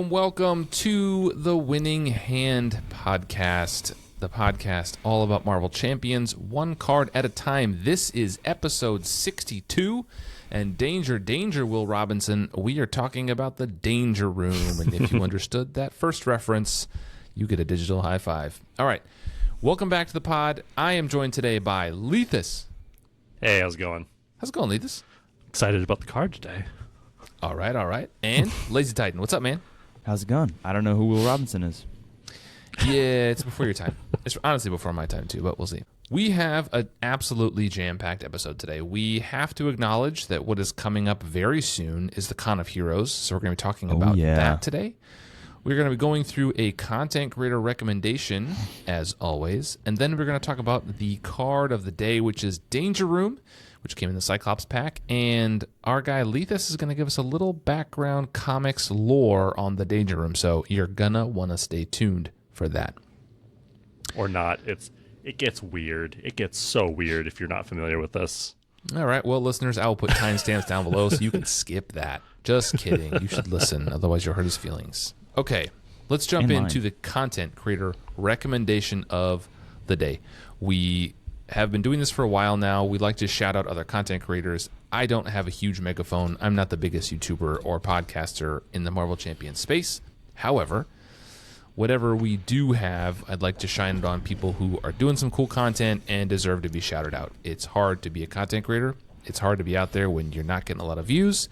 Welcome to the Winning Hand podcast, the podcast all about Marvel Champions, one card at a time. This is episode 62, and danger, Will Robinson. We are talking about the Danger Room, and if you understood that first reference, you get a digital high five. All right, welcome back to the pod. I am joined today by Lethus. Hey, how's it going? How's it going, Lethus? Excited about the card today. All right. And Lazy Titan, what's up, man? How's it going? I don't know who Will Robinson is. Yeah, it's before your time. It's honestly before my time, too, but we'll see. We have an absolutely jam-packed episode today. We have to acknowledge that what is coming up very soon is the Con of Heroes, so we're going to be talking about that today. We're going to be going through a content creator recommendation, as always, and then we're going to talk about the card of the day, which is Danger Room, which came in the Cyclops pack, and our guy Lethus is going to give us a little background comics lore on the Danger Room, so you're going to want to stay tuned for that. Or not. It gets weird. It gets so weird if you're not familiar with this. All right, well, listeners, I will put timestamps down below so you can skip that. Just kidding. You should listen, otherwise you'll hurt his feelings. Okay, let's jump into the content creator recommendation of the day. We have been doing this for a while now. We like to shout out other content creators. I don't have a huge megaphone. I'm not the biggest YouTuber or podcaster in the Marvel Champion space. However, whatever we do have, I'd like to shine it on people who are doing some cool content and deserve to be shouted out. It's hard to be a content creator. It's hard to be out there when you're not getting a lot of views.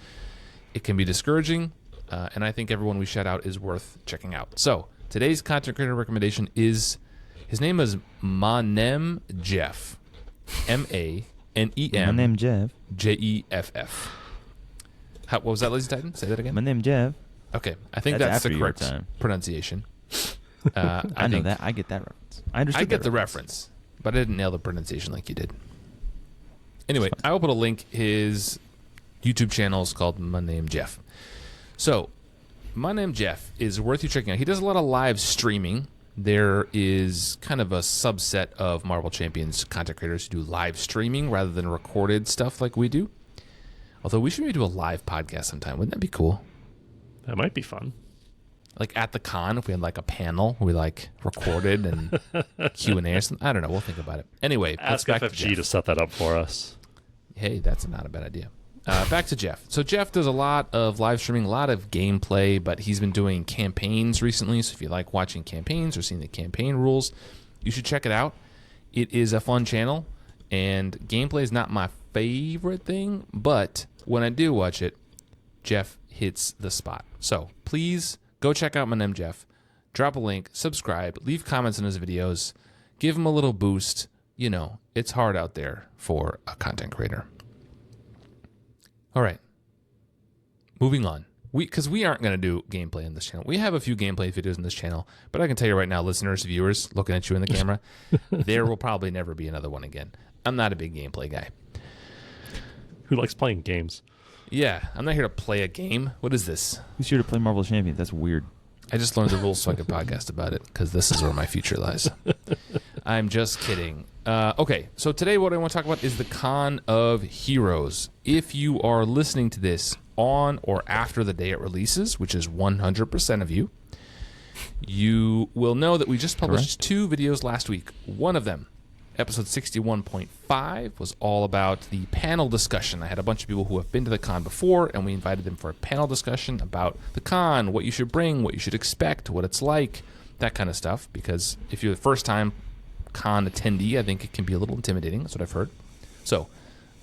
It can be discouraging, and I think everyone we shout out is worth checking out. So today's content creator recommendation is, his name is Manem Jeff. Manem. Manem Jeff. Jeff. What was that, Lazy Titan? Say that again. Manem Jeff. Okay, I think that's the correct pronunciation. I know that. I get that reference. I get the reference, but I didn't nail the pronunciation like you did. Anyway, I will put a link. His YouTube channel is called My Name Jeff. So, My Name Jeff is worth you checking out. He does a lot of live streaming. There is kind of a subset of Marvel Champions content creators who do live streaming rather than recorded stuff like we do. Although we should maybe do a live podcast sometime. Wouldn't that be cool? That might be fun. Like at the con, if we had like a panel, we like recorded and Q&A or something. I don't know. We'll think about it. Anyway, ask FFG to set that up for us. Hey, that's not a bad idea. Back to Jeff. So Jeff does a lot of live streaming, a lot of gameplay, but he's been doing campaigns recently. So if you like watching campaigns or seeing the campaign rules, you should check it out. It is a fun channel, and gameplay is not my favorite thing, but when I do watch it, Jeff hits the spot. So please go check out my name, Jeff. Drop a link, subscribe, leave comments on his videos, give him a little boost. You know, it's hard out there for a content creator. All right, moving on. Because we aren't going to do gameplay on this channel. We have a few gameplay videos on this channel, but I can tell you right now, listeners, viewers, looking at you in the camera, there will probably never be another one again. I'm not a big gameplay guy. Who likes playing games? Yeah, I'm not here to play a game. What is this? Who's here to play Marvel Champions? That's weird. I just learned the rules so I could podcast about it, because this is where my future lies. I'm just kidding. Okay, so today what I want to talk about is the Con of Heroes. If you are listening to this on or after the day it releases, which is 100% of you, you will know that we just published two videos last week. One of them, episode 61.5, was all about the panel discussion. I had a bunch of people who have been to the con before, and we invited them for a panel discussion about the con, what you should bring, what you should expect, what it's like, that kind of stuff. Because if you're the first time con attendee, I think it can be a little intimidating. That's what I've heard. So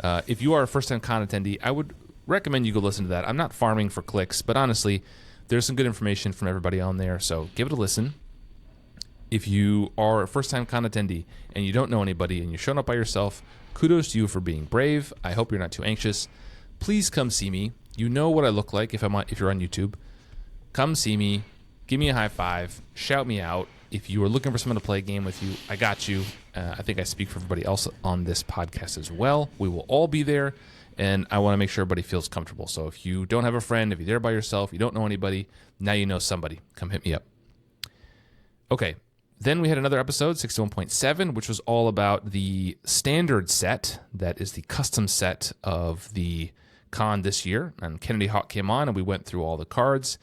if you are a first time con attendee, I would recommend you go listen to that. I'm not farming for clicks, but honestly, there's some good information from everybody on there, so give it a listen. If you are a first-time con attendee and you don't know anybody and you're showing up by yourself, kudos to you for being brave. I hope you're not too anxious. Please come see me. You know what I look like if you're on YouTube. Come see me. Give me a high five. Shout me out. If you are looking for someone to play a game with you, I got you. I think I speak for everybody else on this podcast as well. We will all be there, and I want to make sure everybody feels comfortable. So if you don't have a friend, if you're there by yourself, you don't know anybody, now you know somebody. Come hit me up. Okay. Then we had another episode, 61.7, which was all about the standard set. That is the custom set of the con this year. And Kennedy Hawk came on, and we went through all the cards.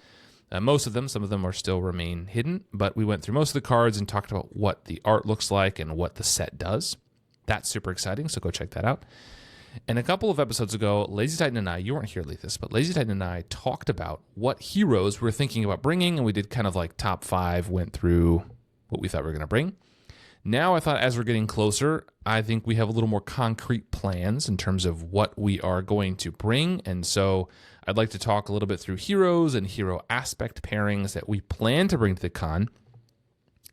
Most of them, some of them are still remain hidden, but we went through most of the cards and talked about what the art looks like and what the set does. That's super exciting, so go check that out. And a couple of episodes ago, Lazy Titan and I, you weren't here, Lethus, but Lazy Titan and I talked about what heroes we're thinking about bringing, and we did kind of like top 5, went through what we thought we were going to bring. Now I thought as we're getting closer, I think we have a little more concrete plans in terms of what we are going to bring. And so I'd like to talk a little bit through heroes and hero aspect pairings that we plan to bring to the con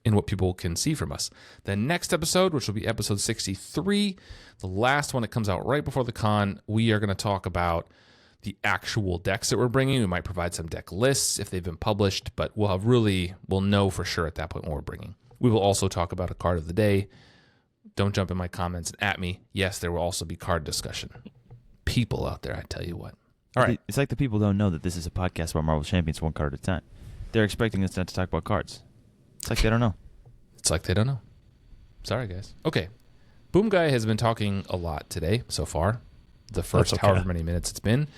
and what people can see from us. The next episode, which will be episode 63, the last one that comes out right before the con, we are going to talk about the actual decks that we're bringing. We might provide some deck lists if they've been published, but we'll know for sure at that point what we're bringing. We will also talk about a card of the day. Don't jump in my comments and at me. Yes, there will also be card discussion. People out there, I tell you what. All right. It's like the people don't know that this is a podcast about Marvel Champions one card at a time. They're expecting us not to talk about cards. It's like they don't know. It's like they don't know. Sorry, guys. Okay. Boomguy has been talking a lot today so far. The first however many minutes it's been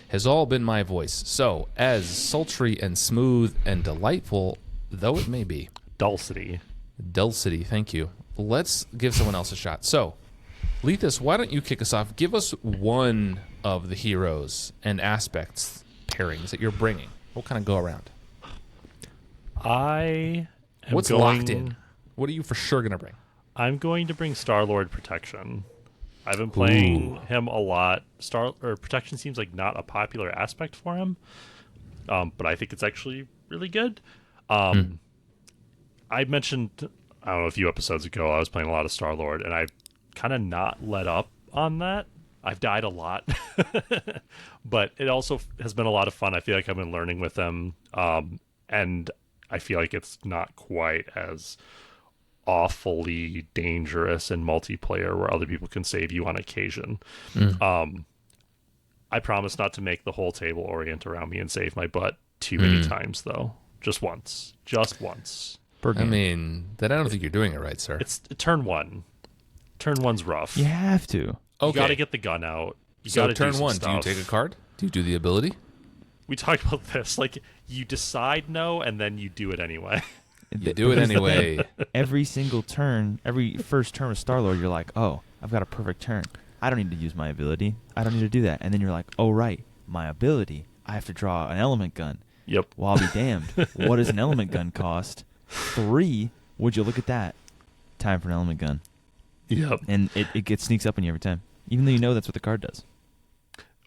has all been my voice. So, as sultry and smooth and delightful though it may be. Dulcity, thank you. Let's give someone else a shot. So, Lethus, why don't you kick us off? Give us one of the heroes and aspects pairings that you're bringing. We'll kind of go around. What's locked in? What are you for sure going to bring? I'm going to bring Star-Lord Protection. I've been playing him a lot. Protection seems like not a popular aspect for him, but I think it's actually really good. I mentioned, I don't know, a few episodes ago, I was playing a lot of Star-Lord, and I've kind of not let up on that. I've died a lot, but it also has been a lot of fun. I feel like I've been learning with them, and I feel like it's not quite as awfully dangerous in multiplayer where other people can save you on occasion. I promise not to make the whole table orient around me and save my butt too many times, though. Just once. I mean, then I don't think you're doing it right, sir. It's turn 1. Turn 1's rough. You have to. Okay. You got to get the gun out. So turn 1, do you take a card? Do you do the ability? We talked about this. Like, you decide no, and then you do it anyway. You do it anyway. Every single turn, every first turn with Star-Lord, you're like, oh, I've got a perfect turn. I don't need to use my ability. I don't need to do that. And then you're like, oh, right, my ability. I have to draw an element gun. Yep. Well, I'll be damned. What does an element gun cost? 3. Would you look at that? Time for an element gun. Yep. And it sneaks up on you every time, even though you know that's what the card does.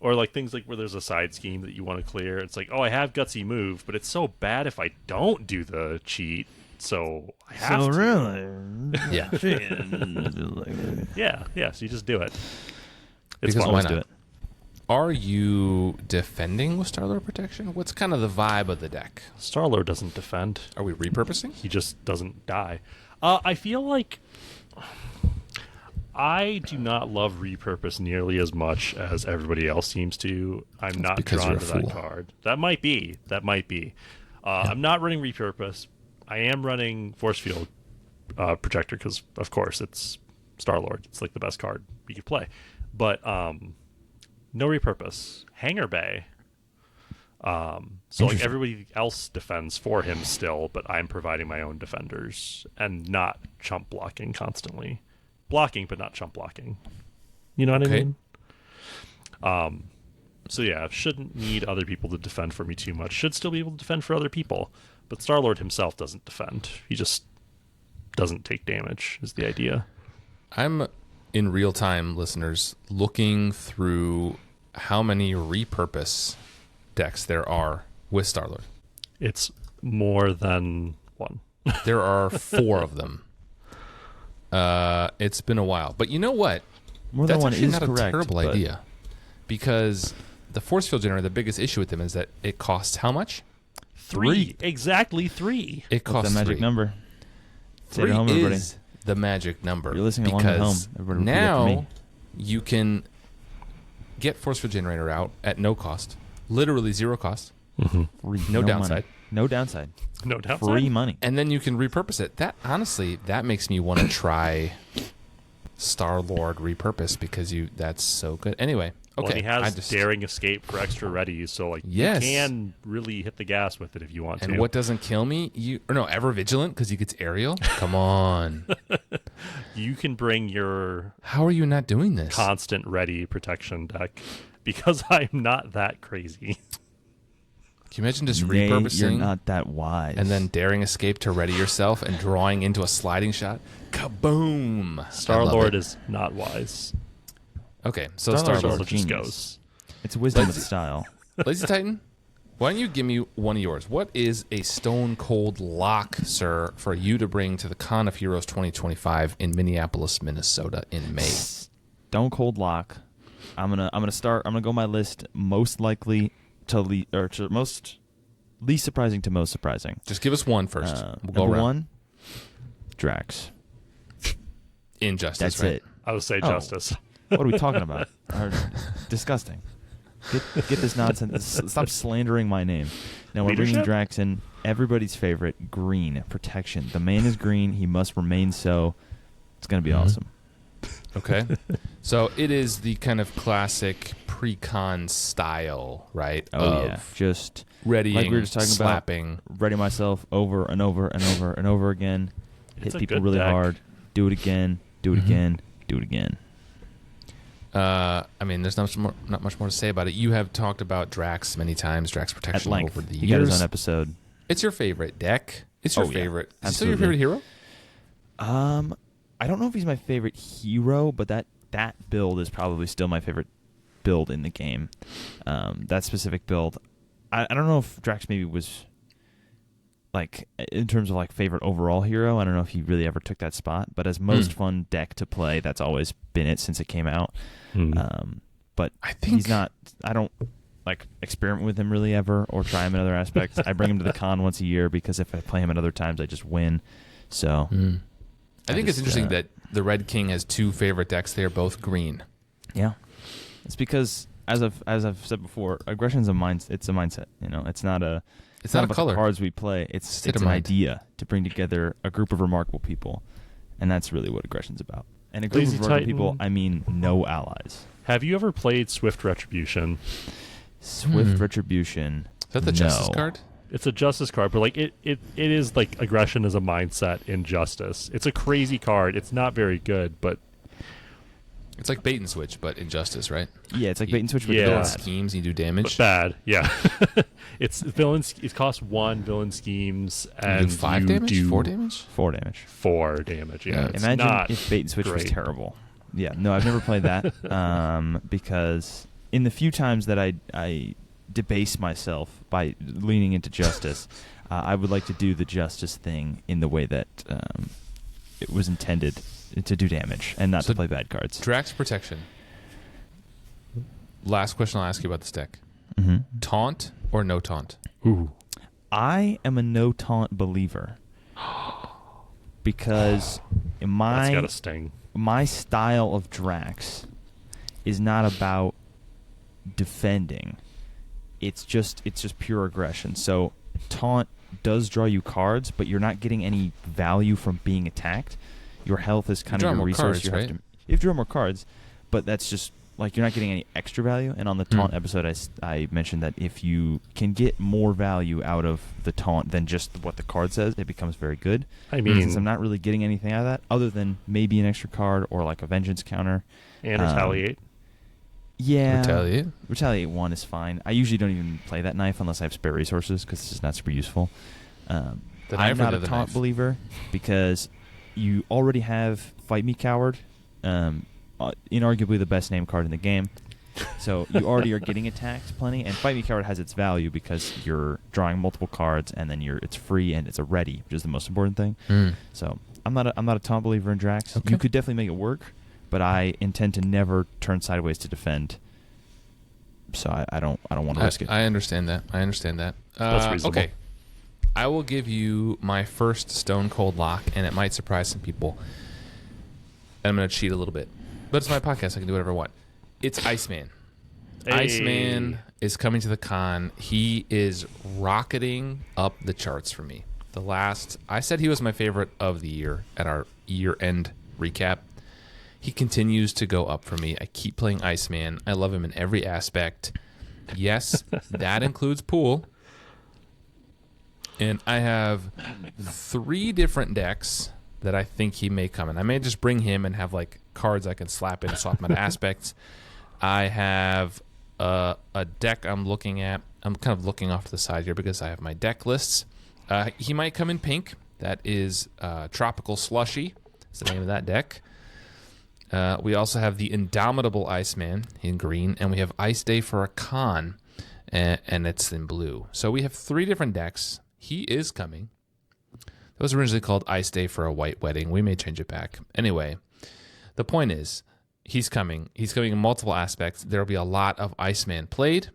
Or like things like where there's a side scheme that you want to clear. It's like, oh, I have gutsy move, but it's so bad if I don't do the cheat, so I have to. Really? Yeah. Yeah. So you just do it. Because It's fun. why do not? it. Are you defending with Star-Lord Protection? What's kind of the vibe of the deck? Star-Lord doesn't defend. Are we repurposing? He just doesn't die. I feel like I do not love repurpose nearly as much as everybody else seems to. I'm not drawn to that card. That might be. I'm not running repurpose. I am running force field projector because, of course, it's Star-Lord. It's like the best card you could play. But no repurpose. Hangar Bay. So like everybody else defends for him still, but I'm providing my own defenders and not chump blocking constantly. Blocking, but not chump blocking. You know what I mean? So yeah, shouldn't need other people to defend for me too much. Should still be able to defend for other people. But Star-Lord himself doesn't defend. He just doesn't take damage, is the idea. I'm, in real time, listeners, looking through how many repurpose decks there are with Star-Lord. It's more than one. There are 4 of them. It's been a while. But you know what? More than one is not correct. a terrible idea. Because the force field generator, the biggest issue with them is that it costs how much? 3. Exactly 3. It costs the magic 3. number. Say 3 it home, everybody. is the magic number. You're listening along at home. Everybody repeat after me. Now you can get force field generator out at no cost. Literally 0 cost. Mm-hmm. No downside. Money. No downside. No downside. Free money. And then you can repurpose it. That honestly, that makes me want to try Star-Lord repurpose because that's so good. Anyway, okay. Well, he has daring escape for extra readies, so like you can really hit the gas with it if you want to. And what doesn't kill me? Ever vigilant because he gets aerial. Come on. You can bring your. How are you not doing this? Constant ready protection deck because I'm not that crazy. Can you imagine just repurposing? You're not that wise. And then daring escape to ready yourself and drawing into a sliding shot. Kaboom! Star-Lord is not wise. Okay, so Star-Lord genius. just goes. It's wisdom with style. Lazy Titan, why don't you give me one of yours? What is a stone cold lock, sir, for you to bring to the Con of Heroes 2025 in Minneapolis, Minnesota in May? Stone cold lock. I'm gonna go my list most likely to most least surprising to most surprising. Just give us one first. We'll go number around. one, Drax. Injustice. That's right? it. I would say Justice. What are we talking about? Disgusting. Get this nonsense. Stop slandering my name. Now we're bringing Drax in. Everybody's favorite, green protection. The man is green. He must remain so. It's gonna be awesome. Okay. So it is the kind of classic pre-con style, right? Oh, yeah. Just readying, like we were just talking slapping. about, ready myself over and over and over and over again. It's hit people really hard. Do it again. Do it again. Do it again. I mean, there's not much more to say about it. You have talked about Drax many times, Drax Protection At length. over the He years. got his own episode. It's your favorite deck. It's your favorite. Is he still your Absolutely. favorite hero? I don't know if he's my favorite hero, but that build is probably still my favorite build in the game. That specific build. I don't know if Drax maybe was like in terms of like favorite overall hero. I don't know if he really ever took that spot, but as most fun deck to play, that's always been it since it came out. But I think he's not. I don't like experiment with him really ever or try him in other aspects. I bring him to the con once a year because if I play him at other times, I just win. So. I think it's interesting that the Red King has two favorite decks. They are both green. Yeah, it's because as I've said before, aggression's a mindset. It's a mindset. It's not a. It's not a about color. The cards we play. It's an mind. idea to bring together a group of remarkable people, and that's really what aggression's about. And a group Lazy of remarkable Titan. people, I mean, no allies. Have you ever played Swift Retribution? Swift Retribution. Is that the Justice card? It's a Justice card, but like it is like aggression as a mindset in Justice. It's a crazy card. It's not very good, but It's like bait and switch, but in Justice, right? Yeah, it's like bait and switch with Yeah. Villain bad. schemes, you do damage. but bad. Yeah, it's villains. It costs 1 villain schemes, You and do 5 you damage? do 4 damage? 4 damage. 4 damage. Yeah, it's Imagine not if bait and switch was great. terrible. Yeah, no, I've never played that because in the few times that I debase myself by leaning into Justice, I would like to do the Justice thing in the way that it was intended to do damage and not So to play bad cards. Drax Protection. Last question I'll ask you about this deck. Mm-hmm. Taunt or no taunt? Ooh. I am a no taunt believer because That's got a sting. my style of Drax is not about defending. It's just pure aggression. So taunt does draw you cards, but you're not getting any value from being attacked. Your health is kind You of draw your more resource. cards, You right? have to draw more cards, but that's just like you're not getting any extra value. And on the taunt episode, I mentioned that if you can get more value out of the taunt than just what the card says, it becomes very good. I mean, Since I'm not really getting anything out of that other than maybe an extra card or like a vengeance counter. and retaliate. Yeah. Retaliate? 1 is fine. I usually don't even play that knife unless I have spare resources because it's just not super useful. The knife I'm or not the a other taunt knife? believer because you already have Fight Me Coward, inarguably the best name card in the game. So you already are getting attacked plenty, and Fight Me Coward has its value because you're drawing multiple cards and then it's free and it's a ready, which is the most important thing. So I'm not a taunt believer in Drax. Okay. You could definitely make it work, but I intend to never turn sideways to defend. So I don't want to risk it. I understand that. That's reasonable. Okay. I will give you my first Stone Cold lock, and it might surprise some people. And I'm going to cheat a little bit. But it's my podcast. I can do whatever I want. It's Iceman. Iceman is coming to the con. He is rocketing up the charts for me. I said he was my favorite of the year at our year-end recap. He continues to go up for me. I keep playing Iceman. I love him in every aspect. Yes, that includes pool. And I have 3 different decks that I think he may come in. I may just bring him and have like cards I can slap in and swap him out aspects. I have a deck I'm looking at. I'm kind of looking off to the side here because I have my deck lists. He might come in pink. That is Tropical Slushy. That's the name of that deck. We also have the Indomitable Iceman in green, and we have Ice Day for a Con, and it's in blue. So we have 3 different decks. He is coming. That was originally called Ice Day for a White Wedding. We may change it back. Anyway, the point is, he's coming. He's coming in multiple aspects. There will be a lot of Iceman played.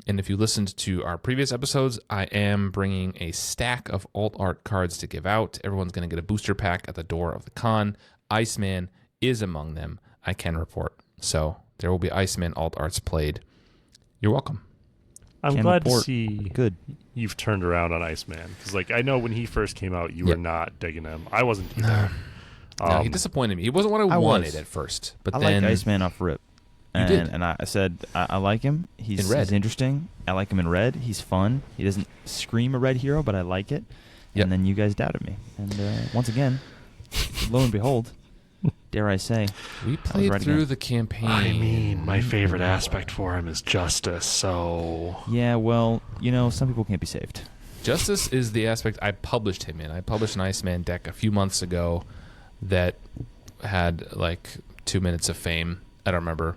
And if you listened to our previous episodes, I am bringing a stack of alt art cards to give out. Everyone's going to get a booster pack at the door of the con. Iceman is among them, I can report. So there will be Iceman alt arts played. You're welcome. I'm glad to see you've turned around on Iceman. Because I know when he first came out, you were not digging him. I wasn't either. No, he disappointed me. He wasn't what I wanted at first. But then like Iceman off rip. You did. And I said, I like him. He's interesting. I like him in red. He's fun. He doesn't scream a red hero, but I like it. Yep. And then you guys doubted me. And once again, lo and behold, dare I say, we played through the campaign. I mean, my favorite aspect for him is Justice, so... Yeah, well, some people can't be saved. Justice is the aspect I published him in. I published an Iceman deck a few months ago that had 2 minutes of fame. I don't remember.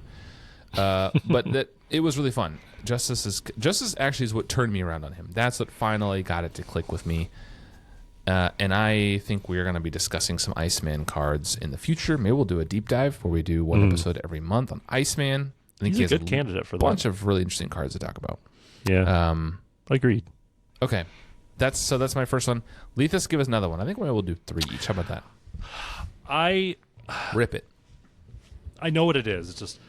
But that it was really fun. Justice actually is what turned me around on him. That's what finally got it to click with me. And I think we're going to be discussing some Iceman cards in the future. Maybe we'll do a deep dive where we do one episode every month on Iceman. I think he's a good candidate for that. A bunch of really interesting cards to talk about. Yeah. Agreed. Okay. That's my first one. Lethus, give us another one. I think maybe we'll do 3 each. How about that? Rip it. I know what it is. It's just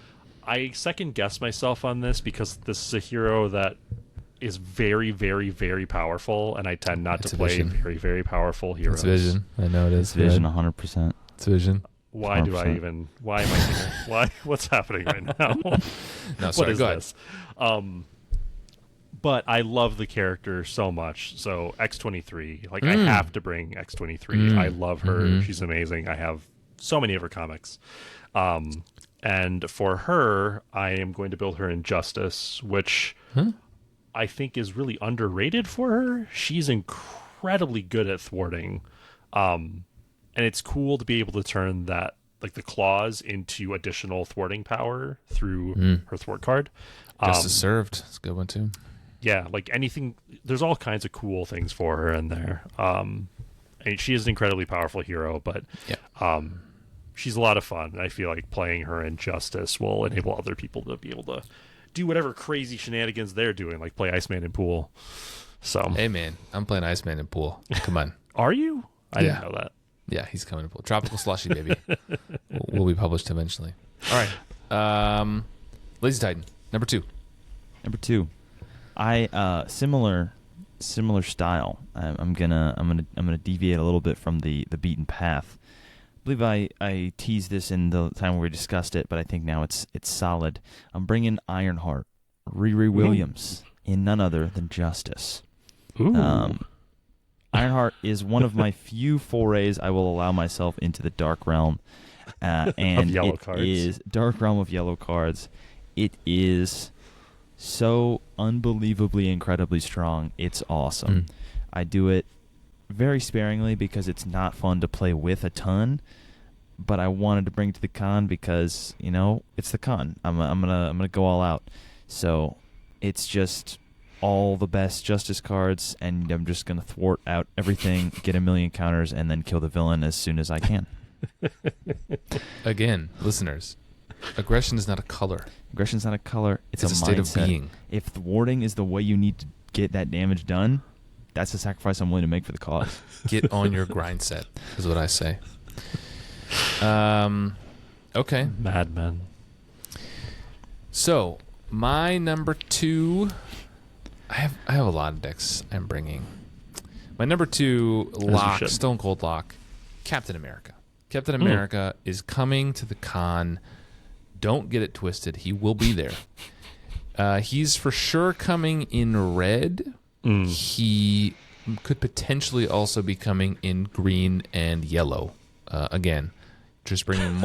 I second guess myself on this because this is a hero that is very, very, very powerful, and I tend not to play very, very powerful heroes. It's Vision. I know it is. It's Vision, 100%. It's Vision. Why 100%. Do I even? Why am I here? Why? What's happening right now? No, sorry. What is this? But I love the character so much. So X-23, I have to bring X-23. I love her. Mm-hmm. She's amazing. I have so many of her comics. And for her, I am going to build her in Justice, which I think is really underrated for her. She's incredibly good at thwarting. And it's cool to be able to turn that, the claws into additional thwarting power through her thwart card. Justice Served. It's a good one, too. Yeah, anything. There's all kinds of cool things for her in there. And she is an incredibly powerful hero, but she's a lot of fun. And I feel like playing her in Justice will enable other people to be able to do whatever crazy shenanigans they're doing, like play Iceman in Pool. So, hey, man, I'm playing Iceman in Pool. Come on. Are you? I didn't know that. Yeah, he's coming to Pool. Tropical Slushy, baby. will be published eventually. All right. Lazy Titan, number 2. Number 2. I similar style. I'm gonna deviate a little bit from the beaten path. I believe I teased this in the time where we discussed it, but I think now it's solid. I'm bringing Ironheart, Riri Williams, in none other than Justice. Ooh. Ironheart is one of my few forays I will allow myself into the Dark Realm, and it is Dark Realm of yellow cards. It is so unbelievably incredibly strong. It's awesome. I do it very sparingly because it's not fun to play with a ton, but I wanted to bring it to the con because it's the con. I'm gonna go all out. So it's just all the best Justice cards, and I'm just gonna thwart out everything, get a million counters, and then kill the villain as soon as I can. Again, listeners, aggression is not a color. Aggression's not a color. It's a state mindset. of being. If thwarting is the way you need to get that damage done, that's the sacrifice I'm willing to make for the cause. Get on your grind set, is what I say. Okay. Madmen. So, my number 2, I have a lot of decks I'm bringing. My number 2 lock, Stone Cold lock, Captain America. Captain America is coming to the con. Don't get it twisted. He will be there. He's for sure coming in red. He could potentially also be coming in green and yellow. Again, just bringing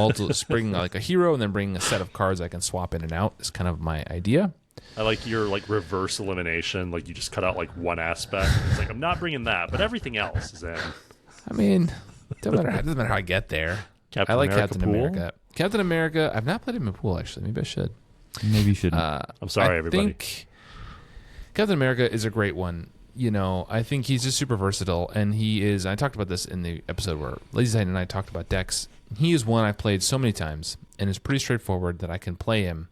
bringing like a hero and then bringing a set of cards I can swap in and out is kind of my idea. I like your reverse elimination. Like you just cut out like one aspect. It's like I'm not bringing that, but everything else is in. I mean, doesn't matter how I get there. Captain I like America Captain pool? America. Captain America. I've not played him in pool actually. Maybe I should. Maybe you should. I'm sorry, everybody. I think Captain America is a great one. I think he's just super versatile, and he is. I talked about this in the episode where Lazy Titan and I talked about decks. He is one I've played so many times, and it's pretty straightforward that I can play him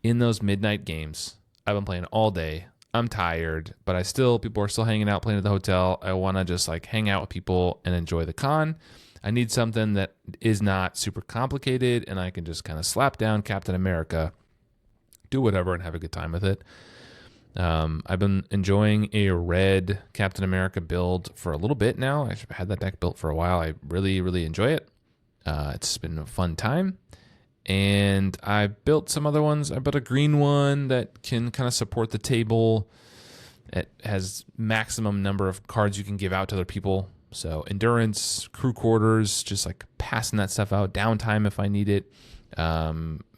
in those midnight games. I've been playing all day. I'm tired, but people are still hanging out, playing at the hotel. I want to just like hang out with people and enjoy the con. I need something that is not super complicated, and I can just kind of slap down Captain America, do whatever, and have a good time with it. I've been enjoying a red Captain America build for a little bit now. I've had that deck built for a while. I really, really enjoy it. It's been a fun time. And I built some other ones. I built a green one that can kind of support the table. It has maximum number of cards you can give out to other people. So endurance, crew quarters, just like passing that stuff out. Downtime if I need it.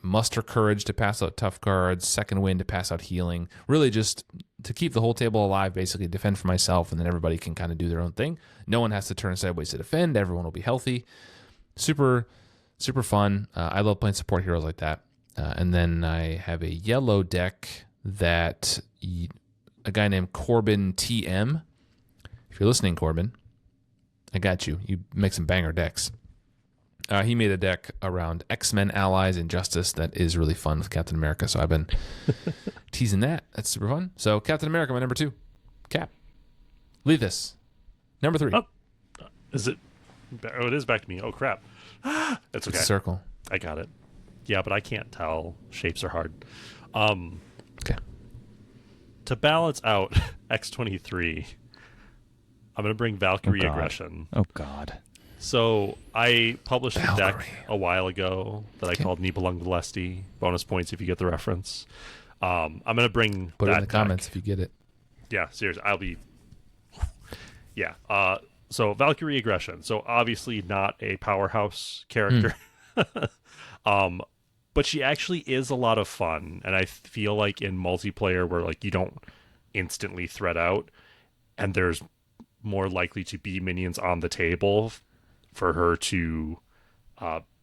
Muster courage to pass out tough cards. Second wind to pass out healing. Really just to keep the whole table alive, basically defend for myself, and then everybody can kind of do their own thing. No one has to turn sideways to defend. Everyone will be healthy. Super, super fun. I love playing support heroes like that. And then I have a yellow deck that a guy named Corbin TM. If you're listening, Corbin, I got you. You make some banger decks. He made a deck around X-Men allies and Justice that is really fun with Captain America. So I've been teasing that. That's super fun. So Captain America, my number 2. Cap. Leave this. Number 3. Oh, is it? Oh, it is back to me. Oh, crap. That's okay. It's a circle. I got it. Yeah, but I can't tell. Shapes are hard. Okay. To balance out X-23, I'm going to bring Valkyrie Aggression. Oh, God. So I published a deck a while ago that I called Nibelung Lesti. Bonus points if you get the reference. I'm going to bring Put that it in the comments if you get it. Yeah, seriously. I'll be... Yeah. So Valkyrie Aggression. So obviously not a powerhouse character. But she actually is a lot of fun. And I feel like in multiplayer where like you don't instantly thread out and there's more likely to be minions on the table for her to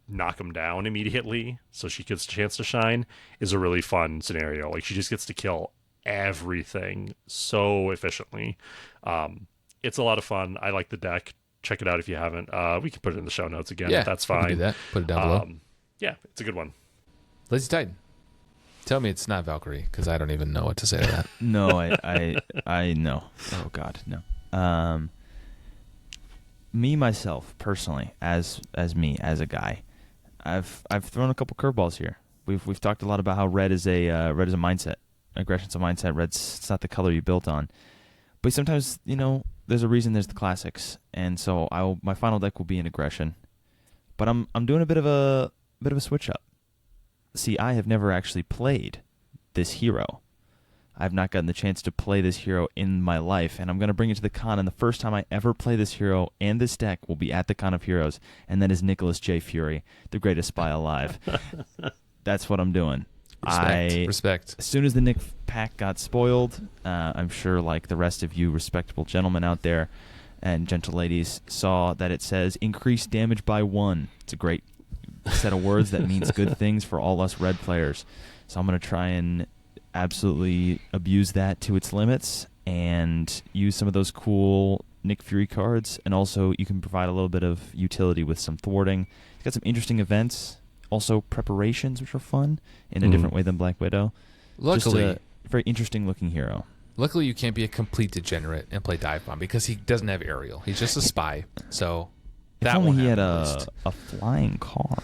knock them down immediately so she gets a chance to shine is a really fun scenario. Like she just gets to kill everything so efficiently. It's a lot of fun. I like the deck. Check it out if you haven't. We can put it in the show notes again. Yeah, that's fine. Do that. Put it down below. Yeah, it's a good one. Lazy Titan. Tell me it's not Valkyrie, because I don't even know what to say to that. No, I know. Oh God, no. Me myself personally, as me as a guy, I've thrown a couple curveballs here. We've talked a lot about how red is a mindset. Aggression's a mindset. It's not the color you built on. But sometimes there's a reason there's the classics, and so my final deck will be an aggression. But I'm doing a bit of a switch up. See, I have never actually played this hero. I've not gotten the chance to play this hero in my life, and I'm going to bring it to the con, and the first time I ever play this hero and this deck will be at the Con of Heroes, and that is Nicholas J. Fury, the greatest spy alive. That's what I'm doing. Respect. As soon as the Nick pack got spoiled, I'm sure like the rest of you respectable gentlemen out there and gentle ladies saw that it says increase damage by 1. It's a great set of words that means good things for all us red players. So I'm going to try and absolutely abuse that to its limits and use some of those cool Nick Fury cards, and also you can provide a little bit of utility with some thwarting. It's got some interesting events, also preparations, which are fun in a different way than Black Widow. Luckily, just a very interesting looking hero. Luckily, you can't be a complete degenerate and play Dive Bomb because he doesn't have aerial. He's just a spy. So if that only one he had a flying car.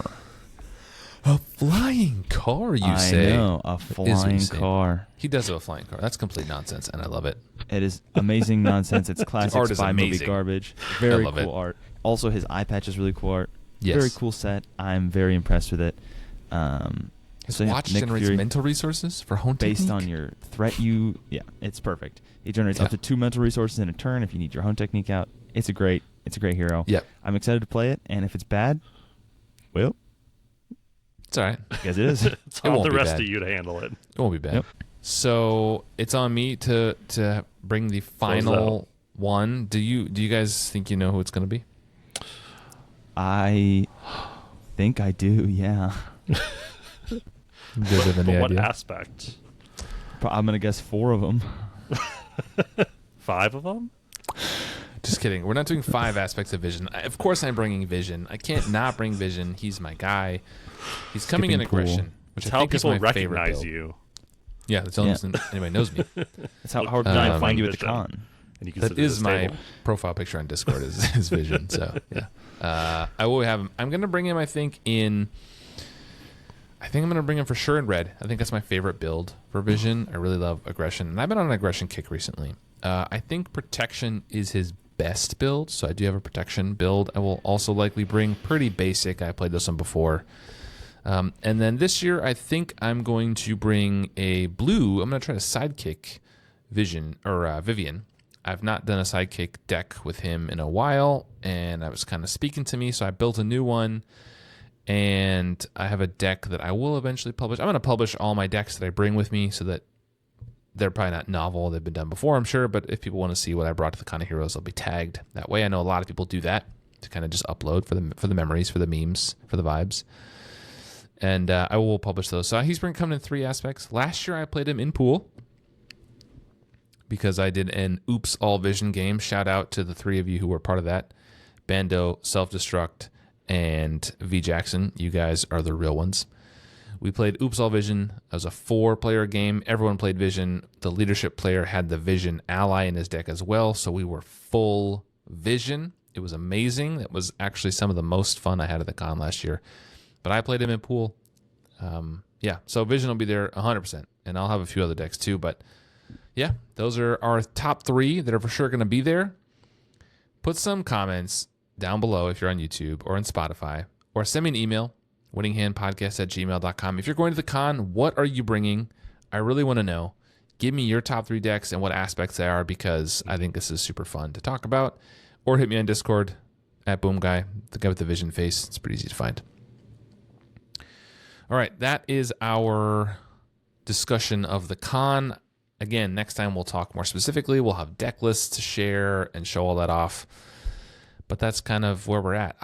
A flying car, you say? I know, a flying car. He does have a flying car. That's complete nonsense, and I love it. It is amazing nonsense. It's classic art is spy movie amazing. garbage. Very love cool it. art. Also, his eye patch is really cool art. Yes. Very cool set. I'm very impressed with it. His So, yeah, watch Nick generates Fury, mental resources for home based technique? on your threat. It's perfect. He generates up to 2 mental resources in a turn if you need your home technique out. It's a great hero. Yep. I'm excited to play it, and if it's bad, well, It's all right. because it is. It's on won't the be rest bad. of you to handle it. It won't be bad. Yep. So it's on me to bring the final one. Do you guys think you know who it's going to be? I think I do, yeah. You guys have any But what idea? aspect? I'm going to guess 4 of them. 5 of them? Just kidding. We're not doing 5 aspects of Vision. Of course I'm bringing Vision. I can't not bring Vision. He's my guy. He's coming in Skipping pool. aggression, which It's I how think is people my favorite recognize build. you. Yeah, that's the only reason anybody knows me. That's how Look, hard giant to find you at the Vision. con. And you can That sit at is this my table. profile picture on Discord is Vision. So yeah, I will have him. I'm gonna bring him. I think I'm gonna bring him for sure in red. I think that's my favorite build for Vision. I really love aggression, and I've been on an aggression kick recently. I think protection is his best build, so I do have a protection build. I will also likely bring pretty basic. I played this one before. And then this year, I think I'm going to bring a blue. I'm going to try to sidekick Vivian. I've not done a sidekick deck with him in a while, and I was kind of speaking to me, so I built a new one. And I have a deck that I will eventually publish. I'm going to publish all my decks that I bring with me so that they're probably not novel. They've been done before, I'm sure. But if people want to see what I brought to the Con of Heroes, they'll be tagged that way. I know a lot of people do that to kind of just upload for the memories, for the memes, for the vibes. And I will publish those. So he's coming in 3 aspects. Last year I played him in pool because I did an Oops All Vision game. Shout out to the 3 of you who were part of that. Bando, Self-Destruct, and V Jackson. You guys are the real ones. We played Oops All Vision. It was a 4-player game. Everyone played Vision. The leadership player had the Vision ally in his deck as well, so we were full Vision. It was amazing. That was actually some of the most fun I had at the con last year. But I played him in pool. So Vision will be there 100%, and I'll have a few other decks too. But yeah, those are our top 3 that are for sure going to be there. Put some comments down below if you're on YouTube or on Spotify, or send me an email, winninghandpodcast@gmail.com. If you're going to the con, what are you bringing? I really want to know. Give me your top 3 decks and what aspects they are, because I think this is super fun to talk about. Or hit me on Discord at Boomguy, the guy with the vision face. It's pretty easy to find. All right, that is our discussion of the con. Again, next time we'll talk more specifically. We'll have deck lists to share and show all that off. But that's kind of where we're at.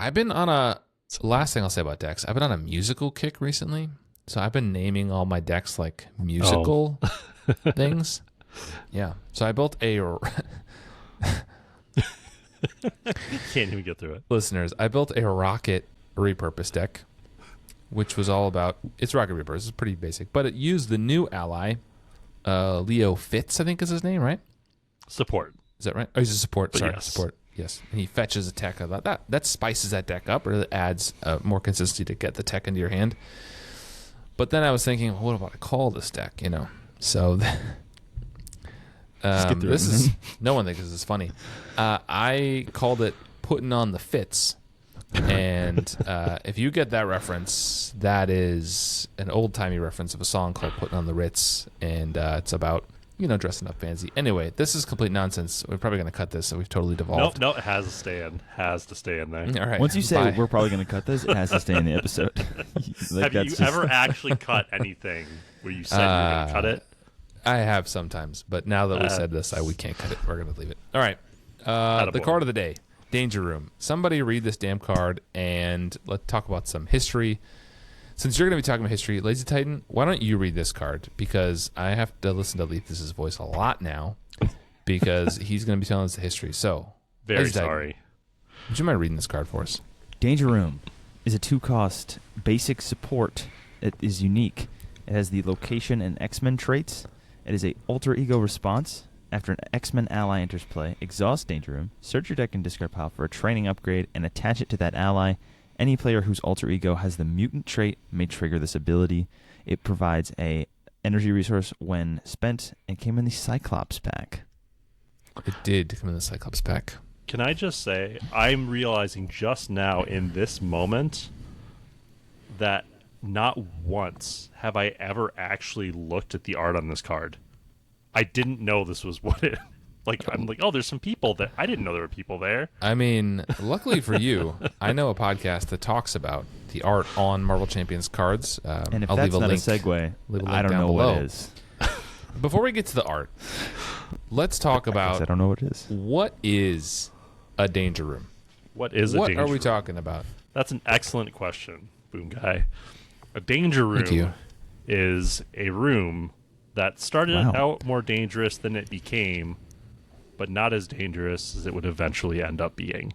Last thing I'll say about decks, I've been on a musical kick recently. So I've been naming all my decks like musical things. Yeah. So I built a... Can't even get through it. Listeners, I built a Rocket repurpose deck, which was all about... It's Rocket repurpose. It's pretty basic. But it used the new ally, Leo Fitz, I think is his name, right? Support. Is that right? Oh, he's a support. But Sorry, yes. support. Yes. And he fetches a tech. That spices that deck up, or it adds more consistency to get the tech into your hand. But then I was thinking, well, what about I call this deck, So this is... No one thinks this is funny. I called it Putting on the Fitz. And if you get that reference, that is an old-timey reference of a song called Putting on the Ritz. And it's about... dressing up fancy. Anyway, this is complete nonsense. We're probably going to cut this, so we've totally devolved. No, it has to stay in. Has to stay in there. All right. Once you say we're probably going to cut this, it has to stay in the episode. Have you ever actually cut anything where you said you were going to cut it? I have sometimes, but now that we said this, we can't cut it. We're going to leave it. All right. The Attaboy. card of the day, Danger Room. Somebody read this damn card, and let's talk about some history. Since you're going to be talking about history, Lazy Titan, why don't you read this card? Because I have to listen to Leithus' voice a lot now, because he's going to be telling us the history. So, Very Lazy Titan, sorry. would you mind reading this card for us? Danger Room is a 2-cost basic support. It is unique. It has the location and X-Men traits. It is a alter ego response. After an X-Men ally enters play, exhaust Danger Room, search your deck and discard pile for a training upgrade, and attach it to that ally. Any player whose alter ego has the mutant trait may trigger this ability. It provides a energy resource when spent and came in the Cyclops pack. It did come in the Cyclops pack. Can I just say, I'm realizing just now in this moment that not once have I ever actually looked at the art on this card. I didn't know this was what it... Like, I'm like, oh, there's some people there. I didn't know there were people there. I mean, luckily for you, I know a podcast that talks about the art on Marvel Champions cards. And if I'll that's leave a not link, a segue, link I don't down know below. what is. Before we get to the art, let's talk about I don't know what it is. what is a danger room. What is a What danger are we room? talking about? That's an excellent question, Boomguy. A danger Thank you. room is a room that started Wow. out more dangerous than it became, but not as dangerous as it would eventually end up being.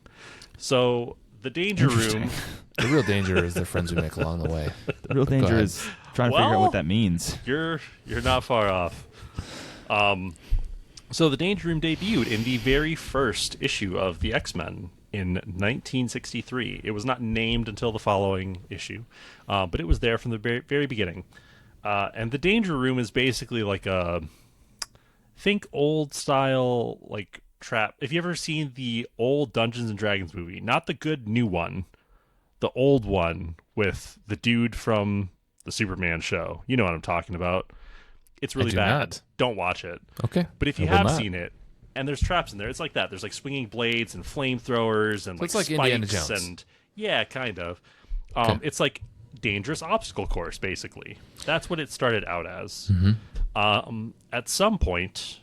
So the danger room... The real danger is the friends we make along the way. The real danger ahead. is trying to figure out Well, what that means. You're not far off. So the Danger Room debuted in the very first issue of the X-Men in 1963. It was not named until the following issue, but it was there from the very beginning. And the Danger Room is basically like think old style like trap. If you ever seen the old Dungeons and Dragons movie, not the good new one, the old one with the dude from the Superman show, you know what I'm talking about. It's really do bad. not. Don't watch it. Okay. But if you I will have not. seen it, and there's traps in there, it's like that. There's like swinging blades and flamethrowers and So it's like like spikes Indiana Jones. and yeah, kind of. Okay. It's like dangerous obstacle course, basically. That's what it started out as. At some point,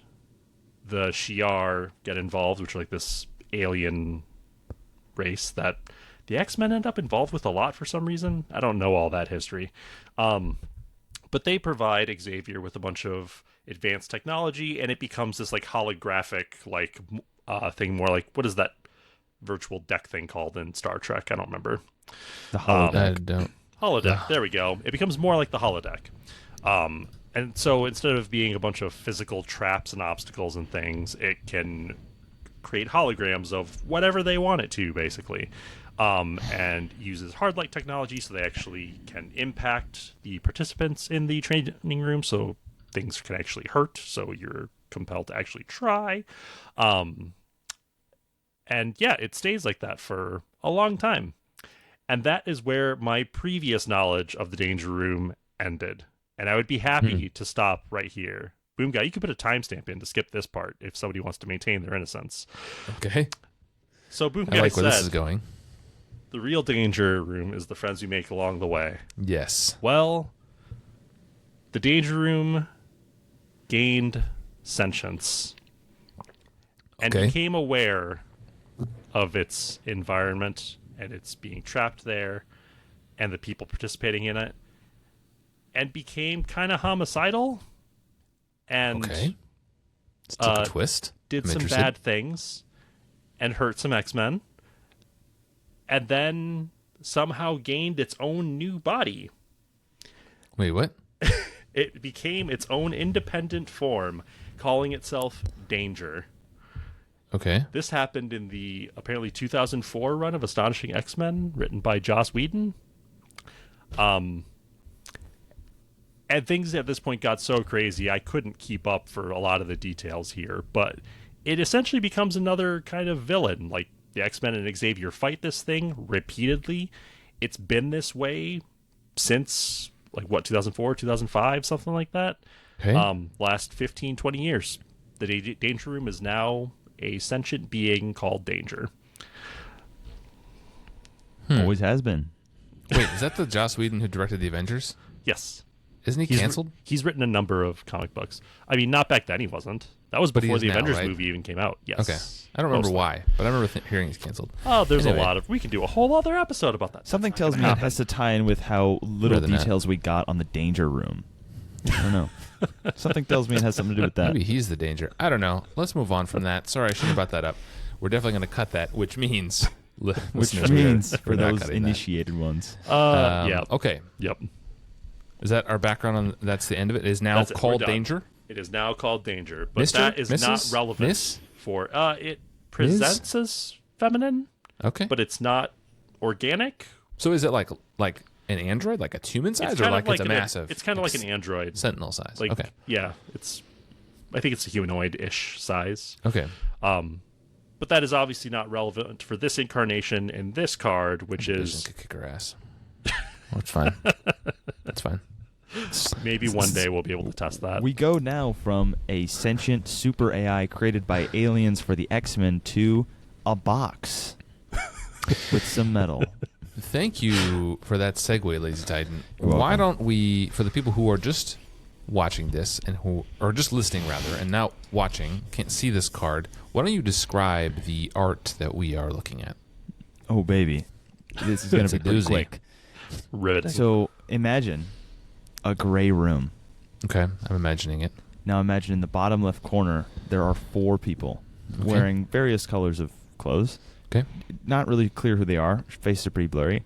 the Shi'ar get involved, which are like this alien race that the X-Men end up involved with a lot for some reason. I don't know all that history. But they provide Xavier with a bunch of advanced technology, and it becomes this like holographic like thing, more like, what is that virtual deck thing called in Star Trek? I don't remember. The holodeck. I don't. Holodeck. There we go. It becomes more like the holodeck. And so instead of being a bunch of physical traps and obstacles and things, it can create holograms of whatever they want it to, basically. And uses hard light technology so they actually can impact the participants in the training room, so things can actually hurt, so you're compelled to actually try. And yeah, it stays like that for a long time. And that is where my previous knowledge of the Danger Room ended. And I would be happy to stop right here. Boomguy, you could put a timestamp in to skip this part if somebody wants to maintain their innocence. Okay. So Boomguy I like where said, this is going. the real Danger Room is the friends we make along the way. Yes. Well, the Danger Room gained sentience and Okay. became aware of its environment and its being trapped there and the people participating in it, and became kind of homicidal and Okay. Let's take a twist. did I'm some interested. bad things and hurt some X-Men, and then somehow gained its own new body. Wait, what? It became its own independent form, calling itself Danger. Okay. This happened in the apparently 2004 run of Astonishing X-Men, written by Joss Whedon. And things at this point got so crazy, I couldn't keep up for a lot of the details here, but it essentially becomes another kind of villain. Like, the X-Men and Xavier fight this thing repeatedly. It's been this way since, like, what, 2004, 2005, something like that? Okay. Last 15, 20 years. The Danger Room is now a sentient being called Danger. Always has been. Wait, is that the Joss Whedon who directed the Avengers? Yes. Isn't he canceled? He's written a number of comic books. I mean, not back then he wasn't. That was But he before is the now, Avengers right? movie even came out. Yes. Okay. I don't remember Mostly. why, but I remember hearing he's canceled. Oh, there's Anyway. a lot of... We can do a whole other episode about that. Something That's tells not me it gonna has to tie in with how little Rather not. details we got on the Danger Room. I don't know. Something tells me it has something to do with that. Maybe he's the danger. I don't know. Let's move on from that. Sorry, I shouldn't have brought that up. We're definitely going to cut that, which means... Which listeners, means we're for not those cutting that. initiated ones. yeah. Okay. Yep. Is that our background on... That's the end of it? It is now That's it. We're called done. Danger? It is now called Danger, but Mr.? that is not Mrs.? relevant Miss? for... it presents as feminine, Okay. but it's not organic So is it like an android, like a human size, or like it's a massive? It's kind of like an android. Sentinel size. Like, okay. Yeah, I think it's a humanoid-ish size. Okay. But that is obviously not relevant for this incarnation in this card, which is... could kick her ass. Well, it's fine. That's fine. Maybe one day we'll be able to test that. We go now from a sentient super AI created by aliens for the X-Men to a box with some metal. Thank you for that segue, Lazy Titan. Why don't we, for the people who are just watching this and who are just listening rather and not watching, can't see this card, why don't you describe the art that we are looking at? Oh baby, this is going to be pretty quick. Riveting. So imagine a gray room. Okay, I'm imagining it. Now imagine in the bottom left corner there are 4 people wearing various colors of clothes. Okay. Not really clear who they are. Faces are pretty blurry.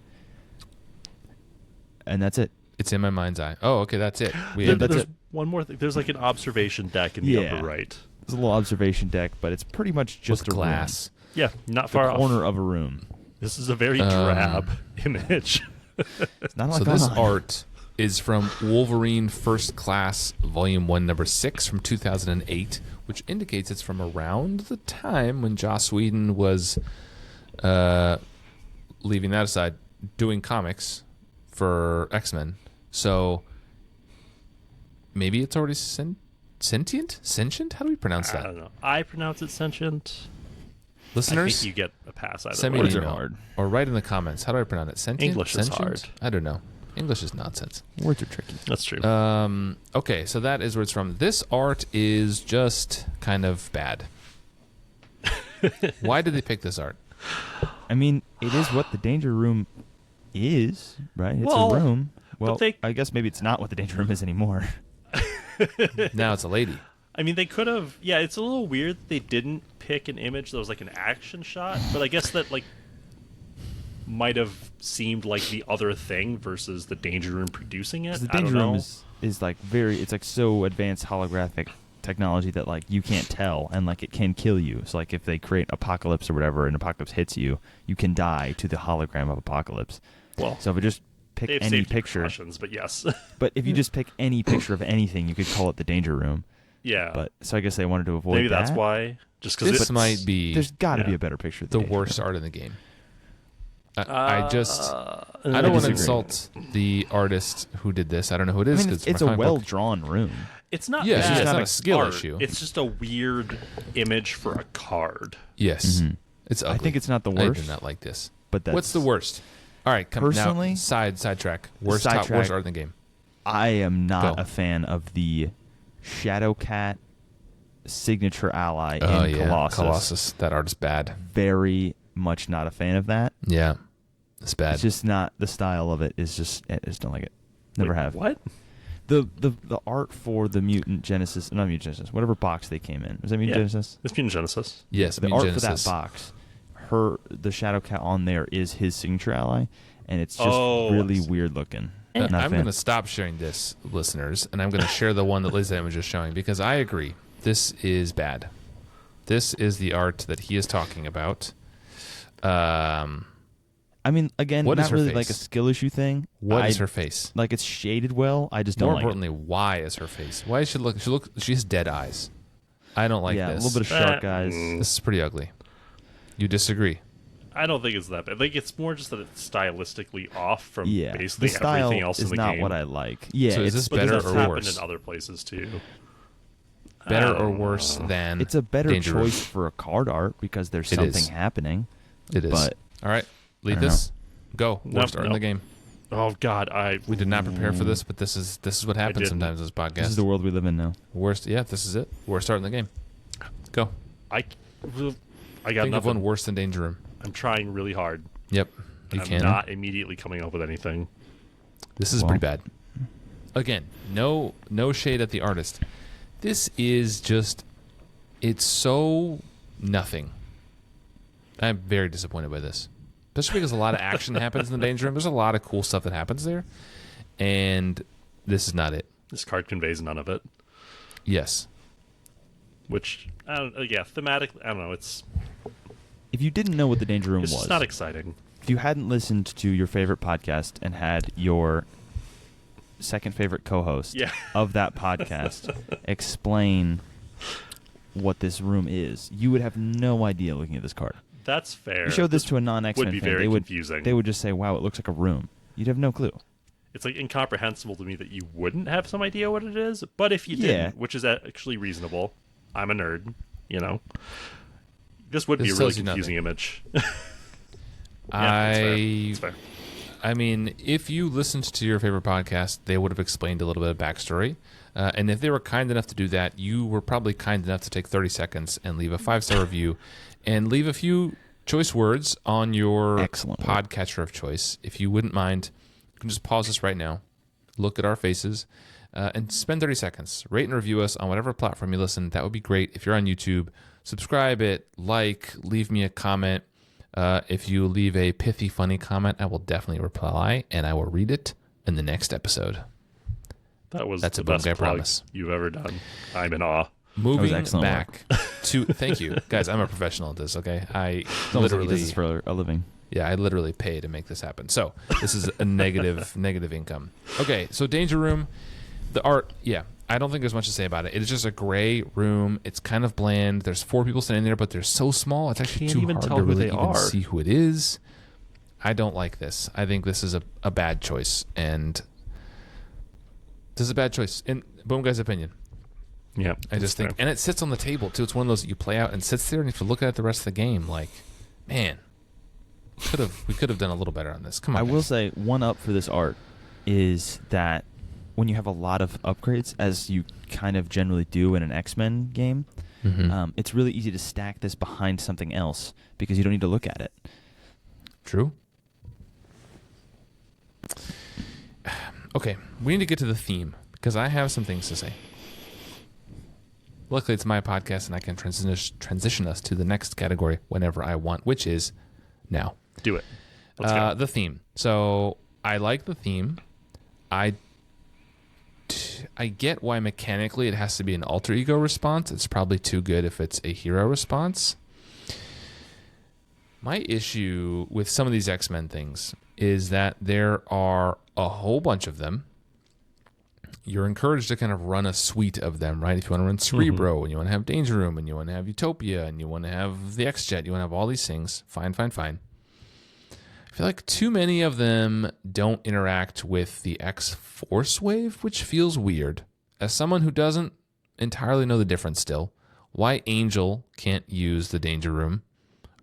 And that's it. It's in my mind's eye. Oh, okay, that's it. There's one more thing. There's like an observation deck in the upper right. There's a little observation deck, but it's pretty much just with a glass. room. Yeah, not far off. Corner of a room. This is a very drab image. It's not like so this art is from Wolverine First Class Volume 1, Number 6 from 2008, which indicates it's from around the time when Joss Whedon was, leaving that aside, doing comics for X-Men. So maybe it's already sentient? Sentient? How do we pronounce that? I don't know. I pronounce it sentient. Listeners, I think you get a pass either send me way. an email or write in the comments. How do I pronounce it? Sentient? English is Sentient? hard. I don't know. English is nonsense. Words are tricky. That's true. Okay, so that is where it's from. This art is just kind of bad. Why did they pick this art? I mean, it is what the Danger Room is, right? It's a room. Well, I guess maybe it's not what the Danger Room is anymore. Now it's a lady. I mean, they could have... Yeah, it's a little weird that they didn't pick an image that was like an action shot, but I guess that like might have seemed like the other thing versus the Danger Room producing it. The Danger Room is like it's like so advanced holographic technology that like you can't tell, and like it can kill you. So like if they create Apocalypse or whatever and Apocalypse hits you, you can die to the hologram of Apocalypse. Well, so if it just pick any picture, but yes. But if you just pick any picture of anything, you could call it the Danger Room. Yeah. But so I guess they wanted to avoid maybe that. that's why. Just because this might be. There's got to be a better picture. Of the worst art in the game. I don't want to insult the artist who did this. I don't know who it is. I mean, it's a well-drawn room. It's not. Yeah, bad. it's not a skill issue. It's just a weird image for a card. Yes, it's ugly. I think it's not the worst. I do not like this. But what's the worst? All right, come personally, now. Sidetrack. Worst art in the game. I am not a fan of the Shadowcat signature ally in Colossus. Colossus. That art is bad. Very much not a fan of that. Yeah, it's bad. It's just not the style of it. I just don't like it. Never have. What? The art for the Mutant Genesis, not Mutant Genesis, whatever box they came in. Was that Mutant Genesis? It's Mutant Genesis. Yes, the Mutant art Genesis. for that box. The Shadowcat on there is his signature ally, and it's just really weird looking. I'm going to stop sharing this, listeners, and I'm going to share the one that Liz was just showing because I agree. This is bad. This is the art that he is talking about. I mean, again, not really like a skill issue thing. What is her face? Like it's shaded well. I just don't More like importantly, why is her face? Why does she look? She has dead eyes. I don't like this. Yeah, a little bit of shark eyes. This is pretty ugly. You disagree? I don't think it's that bad. Like it's more just that it's stylistically off from basically the style everything else in the game. is not what I like. Yeah, so is this better or worse? In other places too. Better or worse than? It's a better Danger choice Room. for a card art because there's something happening. It is. But all right, lead this. Go. Worst art in the game. Oh God, we did not prepare for this, but this is what happens sometimes in this podcast. This is the world we live in now. Worst. Yeah, this is it. Worst art in the game. Go. I got Think nothing. of one worse than Danger Room. I'm trying really hard. Yep. I'm not immediately coming up with anything. This is pretty bad. Again, no shade at the artist. This is just, it's so nothing. I'm very disappointed by this. Especially because a lot of action happens in the Danger Room. There's a lot of cool stuff that happens there. And this is not it. This card conveys none of it. Yes. Which, thematic, I don't know, it's... If you didn't know what the Danger Room was... It's not exciting. if you hadn't listened to your favorite podcast and had your second favorite co-host of that podcast explain what this room is, you would have no idea looking at this card. That's fair. You showed this to a non-X-Men would be fan, very confusing. They would just say, wow, it looks like a room. You'd have no clue. It's like incomprehensible to me that you wouldn't have some idea what it is, but if you didn't, which is actually reasonable, I'm a nerd, you know. This would be a really confusing image. It's fair. I mean, if you listened to your favorite podcast, they would have explained a little bit of backstory. And if they were kind enough to do that, you were probably kind enough to take 30 seconds and leave a 5-star review and leave a few choice words on your podcatcher of choice. If you wouldn't mind, you can just pause this right now, look at our faces, and spend 30 seconds. Rate and review us on whatever platform you listen. That would be great. If you're on YouTube, subscribe it, leave me a comment. If you leave a pithy, funny comment, I will definitely reply, and I will read it in the next episode. That's the best plug you've ever done. I'm in awe. Moving back to... Thank you. Guys, I'm a professional at this, okay? I literally... This is for a living. Yeah, I literally pay to make this happen. So this is a negative income. Okay, so Danger Room. The art, I don't think there's much to say about it. It is just a gray room. It's kind of bland. There's 4 people standing there, but they're so small. It's actually too hard to really even see who it is. I don't like this. I think this is a bad choice, and this is a bad choice in Boomguy's opinion. Yeah, I just think, and it sits on the table too. It's one of those that you play out and sits there, and you have to look at it the rest of the game. Like, man, we could have done a little better on this. Come on, I will say one up for this art is that when you have a lot of upgrades, as you kind of generally do in an X-Men game, it's really easy to stack this behind something else because you don't need to look at it. True. Okay, we need to get to the theme because I have some things to say. Luckily, it's my podcast, and I can transition us to the next category whenever I want, which is now. Do it. Let's go. The theme. So I like the theme. I get why mechanically it has to be an alter ego response. It's probably too good if it's a hero response. My issue with some of these X-Men things is that there are a whole bunch of them. You're encouraged to kind of run a suite of them, right? If you want to run Cerebro, and you want to have Danger Room, and you want to have Utopia, and you want to have the X-Jet, you want to have all these things. Fine. I feel like too many of them don't interact with the X-Force wave, which feels weird. As someone who doesn't entirely know the difference still, why Angel can't use the Danger Room.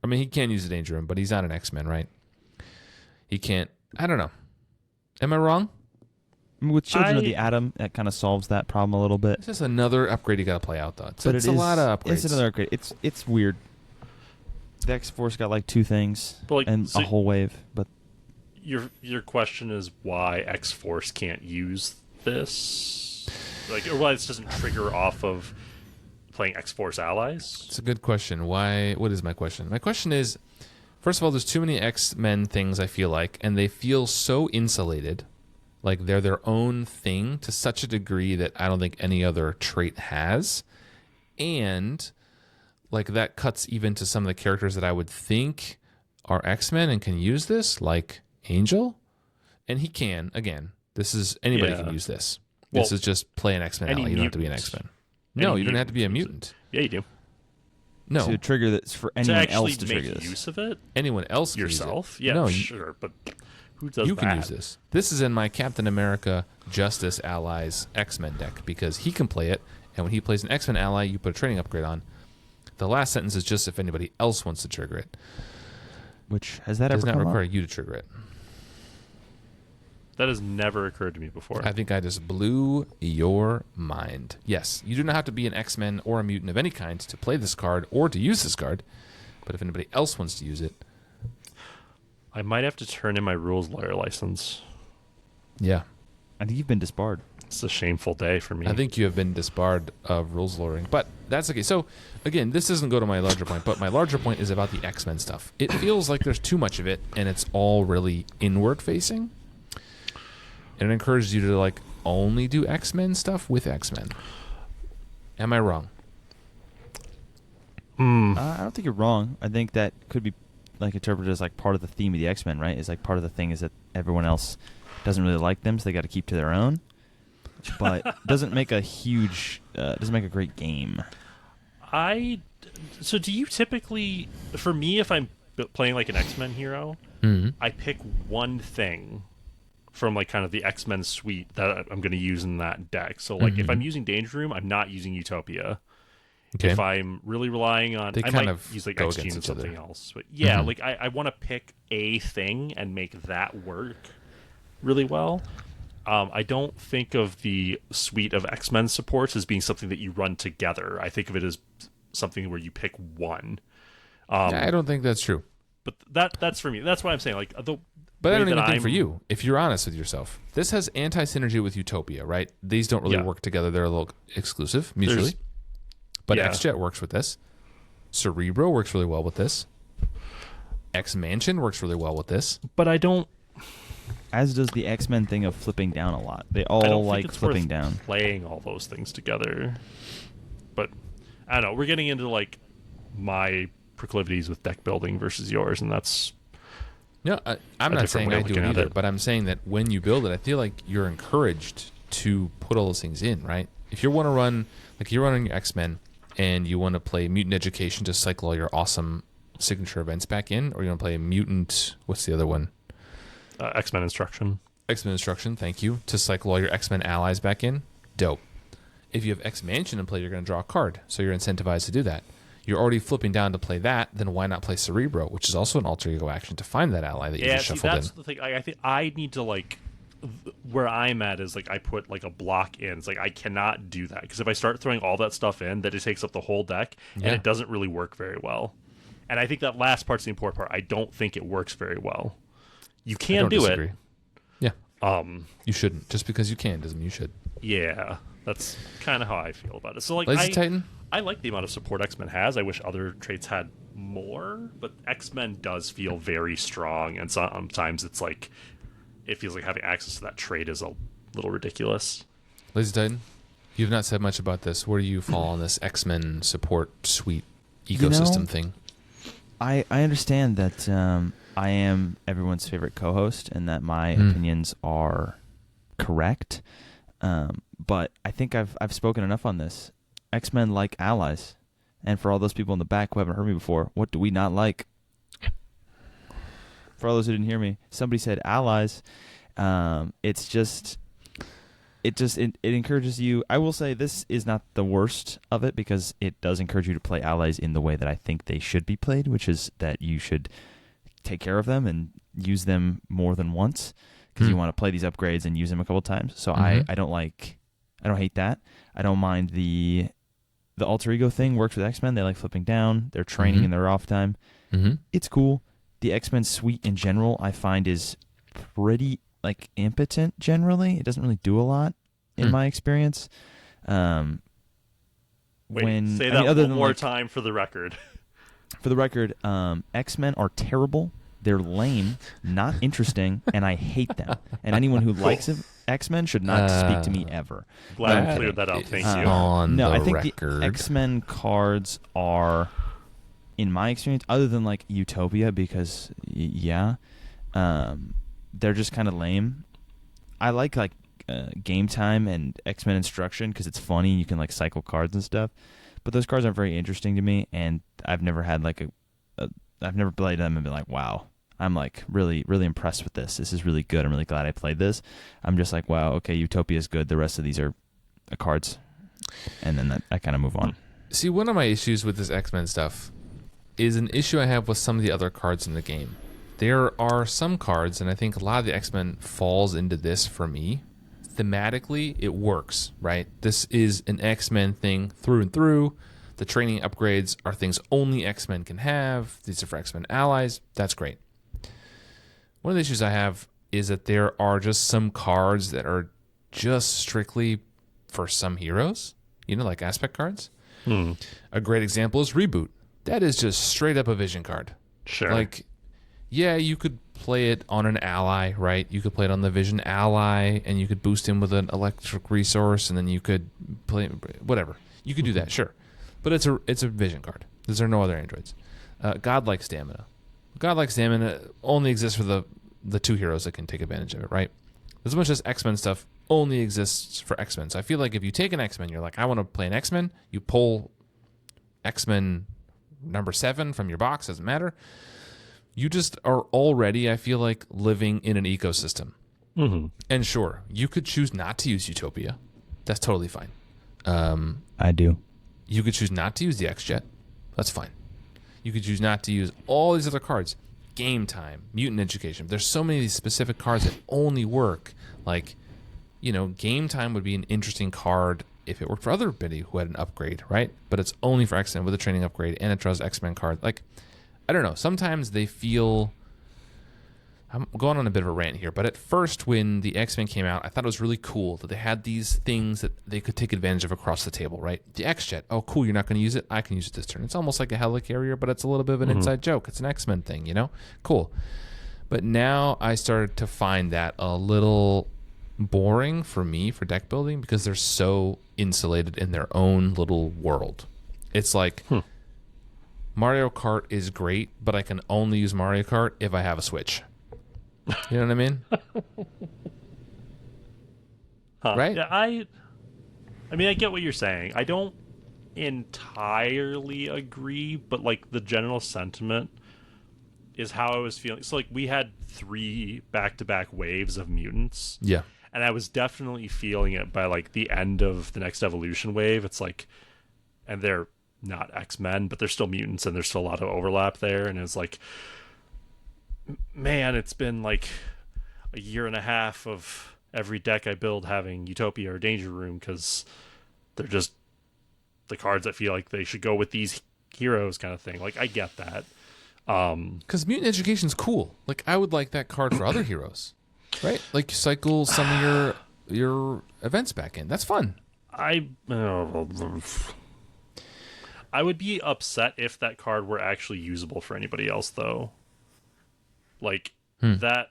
I mean, he can use the Danger Room, but he's not an X-Men, right? He can't. I don't know. Am I wrong? With Children of the Atom, that kind of solves that problem a little bit. It's just another upgrade you got to play out, though. It's a lot of upgrades. It's another upgrade. It's weird. The X-Force got like 2 things and a whole wave, but your question is why X-Force can't use this, like, or why this doesn't trigger off of playing X-Force allies? It's a good question. Why? What is my question? My question is, first of all, there's too many X-Men things I feel like, and they feel so insulated. Like they're their own thing to such a degree that I don't think any other trait has. And like that cuts even to some of the characters that I would think are X-Men and can use this, like Angel. And he can, again, this is, anybody can use this. This is just play an X-Men ally. You don't have to be an X-Men. No, you don't have to be a mutant. Yeah, you do. No. To trigger this for anyone else to trigger this. To actually make use of it? Anyone else can yourself? Use it. Yeah, no, sure, but who does you that? can use this. This is in my Captain America Justice Allies X-Men deck because he can play it, and when he plays an X-Men ally, you put a training upgrade on. The last sentence is just if anybody else wants to trigger it. Which, has that does ever not come require up? you to trigger it. That has never occurred to me before. I think I just blew your mind. Yes, you do not have to be an X-Men or a mutant of any kind to play this card or to use this card, but if anybody else wants to use it, I might have to turn in my rules lawyer license. Yeah. I think you've been disbarred. It's a shameful day for me. I think you have been disbarred of rules lawyering, but that's okay. So, again, this doesn't go to my larger point, but my larger point is about the X-Men stuff. It feels like there's too much of it, and it's all really inward-facing, and it encourages you to, like, only do X-Men stuff with X-Men. Am I wrong? I don't think you're wrong. I think that could be like interpret it as like part of the theme of the X-Men, right? Is like part of the thing is that everyone else doesn't really like them, so they got to keep to their own. But doesn't make a great game. So do you typically, for me, if I'm playing like an X-Men hero, I pick one thing from like kind of the X-Men suite that I'm going to use in that deck. So like if I'm using Danger Room, I'm not using Utopia. Okay. If I'm really relying on, I might use like X-Gene and something else. But yeah, like I want to pick a thing and make that work really well. I don't think of the suite of X-Men supports as being something that you run together. I think of it as something where you pick one. I don't think that's true. But that's for me. That's why I'm saying like the. But I don't even think for you, if you're honest with yourself, this has anti-synergy with Utopia, right? These don't really work together. They're a little exclusive mutually. But X-Jet works with this. Cerebro works really well with this. X-Mansion works really well with this. But I don't... As does the X-Men thing of flipping down a lot. They all like flipping down. Playing all those things together. But, I don't know. We're getting into like my proclivities with deck building versus yours, and that's... No, I'm not saying I do it either, but I'm saying that when you build it, I feel like you're encouraged to put all those things in, right? If you want to run, like you're running your X-Men and you want to play Mutant Education to cycle all your awesome signature events back in, or you want to play Mutant, what's the other one? X-Men Instruction. X-Men Instruction, thank you, to cycle all your X-Men allies back in. Dope. If you have X-Mansion in play, you're going to draw a card, so you're incentivized to do that. You're already flipping down to play that, then why not play Cerebro, which is also an alter ego action to find that ally that you just shuffled in. That's the thing. I think I need to like where I'm at is like I put like a block in. It's like I cannot do that because if I start throwing all that stuff in, that it takes up the whole deck and it doesn't really work very well. And I think that last part's the important part. I don't think it works very well. You can do disagree. It. Yeah. You shouldn't. Just because you can doesn't mean you should. Yeah. That's kind of how I feel about it. So like Lazy Titan? I like the amount of support X-Men has. I wish other traits had more, but X-Men does feel very strong, and sometimes it's like it feels like having access to that trait is a little ridiculous. Lazy Titan, you've not said much about this. Where do you fall on this X-Men support suite ecosystem thing? I understand that I am everyone's favorite co-host and that my opinions are correct, but I think I've spoken enough on this. X-Men like allies. And for all those people in the back who haven't heard me before, what do we not like? For all those who didn't hear me, somebody said allies. It encourages you. I will say this is not the worst of it because it does encourage you to play allies in the way that I think they should be played, which is that you should take care of them and use them more than once because you want to play these upgrades and use them a couple times. So I don't hate that. I don't mind the alter ego thing works with X-Men. They like flipping down. They're training in their off time. It's cool. The X-Men suite in general, I find, is pretty like impotent generally. It doesn't really do a lot in my experience. Say that one more time for the record. For the record, X-Men are terrible. They're lame, not interesting, and I hate them. And anyone who likes X-Men should not speak to me ever. Glad I cleared that up. Thank you. I think the X-Men cards are, in my experience, other than like Utopia, because they're just kind of lame. I like Game Time and X-Men Instruction because it's funny. You can like cycle cards and stuff, but those cards aren't very interesting to me, and I've never had like I've never played them and been like, wow, I'm like really, really impressed with this. This is really good. I'm really glad I played this. I'm just like, wow, okay, Utopia is good. The rest of these are cards. And then I kind of move on. See, one of my issues with this X-Men stuff is an issue I have with some of the other cards in the game. There are some cards, and I think a lot of the X-Men falls into this for me. Thematically, it works, right? This is an X-Men thing through and through. The training upgrades are things only X-Men can have. These are for X-Men allies. That's great. One of the issues I have is that there are just some cards that are just strictly for some heroes, like aspect cards. A great example is Reboot. That is just straight up a vision card. Sure. Like, yeah, you could play it on an ally, right? You could play it on the vision ally, and you could boost him with an electric resource, and then you could play whatever. You could do that, sure. But it's a vision card. There are no other androids. Godlike Stamina. Godlike Salmon only exists for the 2 heroes that can take advantage of it, right? As much as X-Men stuff only exists for X-Men. So I feel like if you take an X-Men, you're like, I want to play an X-Men, you pull X-Men number 7 from your box, doesn't matter. You just are already, I feel like, living in an ecosystem. Mm-hmm. And sure, you could choose not to use Utopia. That's totally fine. I do. You could choose not to use the X-Jet. That's fine. You could choose not to use all these other cards. Game Time, Mutant Education. There's so many of these specific cards that only work. Like, Game Time would be an interesting card if it worked for other Biddy who had an upgrade, right? But it's only for X-Men with a training upgrade, and it draws X-Men card. Like, I don't know. Sometimes they feel... I'm going on a bit of a rant here, but at first when the X-Men came out, I thought it was really cool that they had these things that they could take advantage of across the table, right? The X-Jet. Oh, cool. You're not going to use it? I can use it this turn. It's almost like a helicarrier, but it's a little bit of an inside joke. It's an X-Men thing, Cool. But now I started to find that a little boring for me for deck building because they're so insulated in their own little world. It's like Mario Kart is great, but I can only use Mario Kart if I have a Switch. You know what I mean? Right? Yeah, I mean, I get what you're saying. I don't entirely agree, but like the general sentiment is how I was feeling. So like we had 3 back-to-back waves of mutants. Yeah. And I was definitely feeling it by like the end of the next evolution wave. It's like, and they're not X-Men, but they're still mutants and there's still a lot of overlap there. And it's like, man, it's been like a year and a half of every deck I build having Utopia or Danger Room because they're just the cards that feel like they should go with these heroes kind of thing. Like, I get that. Because Mutant Education's cool. Like, I would like that card for other heroes, right? Like, you cycle some of your events back in. That's fun. I would be upset if that card were actually usable for anybody else, though. Like, that...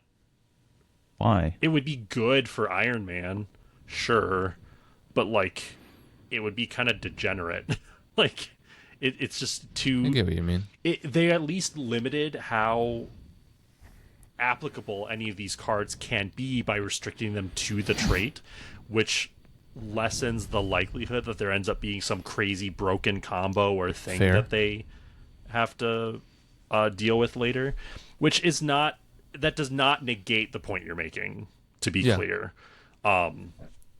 Why? It would be good for Iron Man, sure, but, like, it would be kind of degenerate. Like, it's just too... I get what you mean. They at least limited how applicable any of these cards can be by restricting them to the trait, which lessens the likelihood that there ends up being some crazy broken combo or thing that they have to deal with later, which is not... That does not negate the point you're making, to be clear. But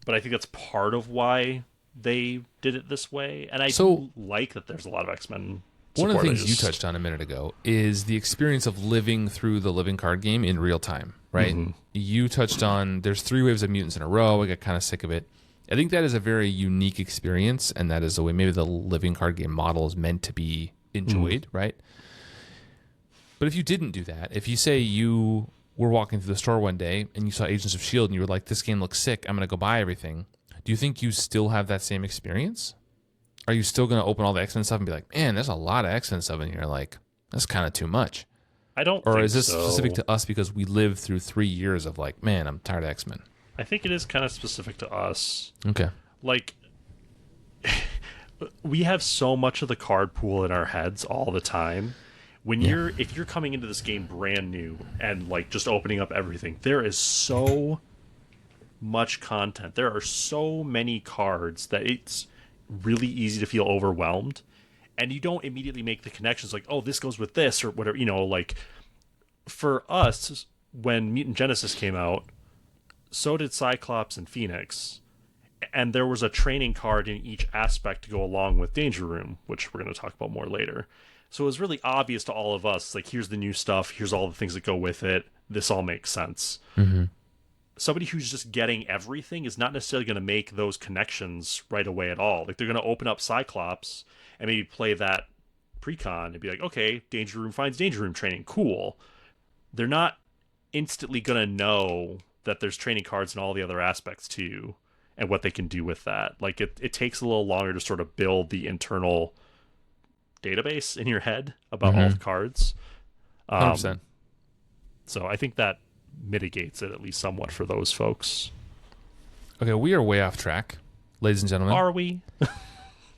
I think that's part of why they did it this way. And I do like that there's a lot of X-Men support. One of the things you touched on a minute ago is the experience of living through the living card game in real time, right? Mm-hmm. You touched on there's 3 waves of mutants in a row. I got kind of sick of it. I think that is a very unique experience, and that is the way maybe the living card game model is meant to be enjoyed, right? But if you didn't do that, if you say you were walking through the store one day and you saw Agents of S.H.I.E.L.D. and you were like, this game looks sick, I'm going to go buy everything, do you think you still have that same experience? Are you still going to open all the X-Men stuff and be like, man, there's a lot of X-Men stuff in here, like, that's kind of too much? I don't Or think is this so. specific to us because we lived through 3 years of like, man, I'm tired of X-Men? I think it is kind of specific to us. Okay. Like, we have so much of the card pool in our heads all the time. When if you're coming into this game brand new and like just opening up everything, there is so much content. There are so many cards that it's really easy to feel overwhelmed, and you don't immediately make the connections like, oh, this goes with this or whatever. Like for us, when Mutant Genesis came out, so did Cyclops and Phoenix, and there was a training card in each aspect to go along with Danger Room, which we're going to talk about more later. So it was really obvious to all of us, like, here's the new stuff, here's all the things that go with it, this all makes sense. Mm-hmm. Somebody who's just getting everything is not necessarily going to make those connections right away at all. Like, they're going to open up Cyclops and maybe play that precon and be like, okay, Danger Room finds Danger Room training, cool. They're not instantly going to know that there's training cards and all the other aspects too, and what they can do with that. Like, it takes a little longer to sort of build the internal database in your head about all the cards. 100%. So I think that mitigates it at least somewhat for those folks. Okay, we are way off track, ladies and gentlemen. Are we?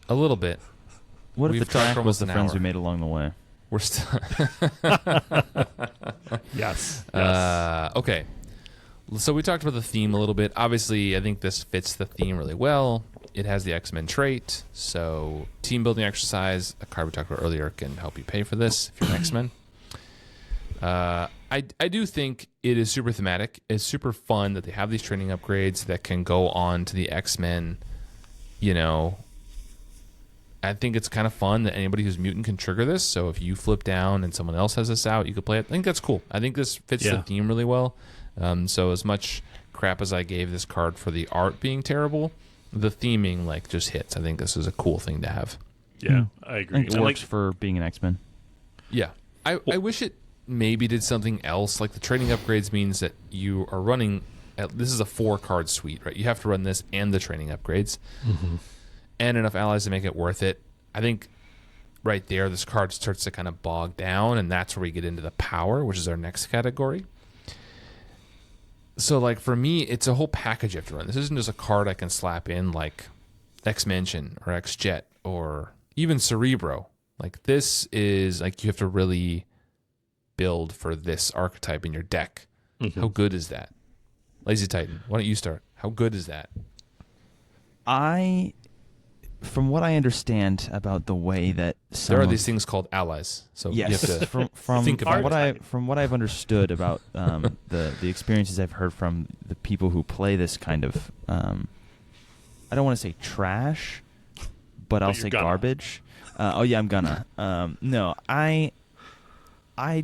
A little bit. What if We've the track talked was almost the an friends hour. we made along the way? We're still Yes. okay. So we talked about the theme a little bit. Obviously, I think this fits the theme really well. It has the X-Men trait, so team building exercise, a card we talked about earlier, can help you pay for this if you're an X-Men. I do think it is super thematic. It's super fun that they have these training upgrades that can go on to the X-Men. You know, I think it's kind of fun that anybody who's mutant can trigger this. So if you flip down and someone else has this out, you could play it. I think that's cool. I think this fits the theme really well. So as much crap as I gave this card for the art being terrible, the theming like just hits. I think this is a cool thing to have. Yeah, I agree. I think it works for being an X-Men. Yeah. I wish it maybe did something else. Like the training upgrades means that you are running this is a 4-card suite, right? You have to run this and the training upgrades and enough allies to make it worth it. I think right there this card starts to kind of bog down, and that's where we get into the power, which is our next category. So like for me, it's a whole package you have to run. This isn't just a card I can slap in like X-Mention or X-Jet or even Cerebro. Like this is like you have to really build for this archetype in your deck. How good is that? Lazy Titan, why don't you start? How good is that? From what I understand about the way that there are these things called allies, so yes, you have to from think about it. From what I've understood about the experiences I've heard from the people who play this kind of I don't want to say trash, but I'll say garbage. I'm gonna. No, I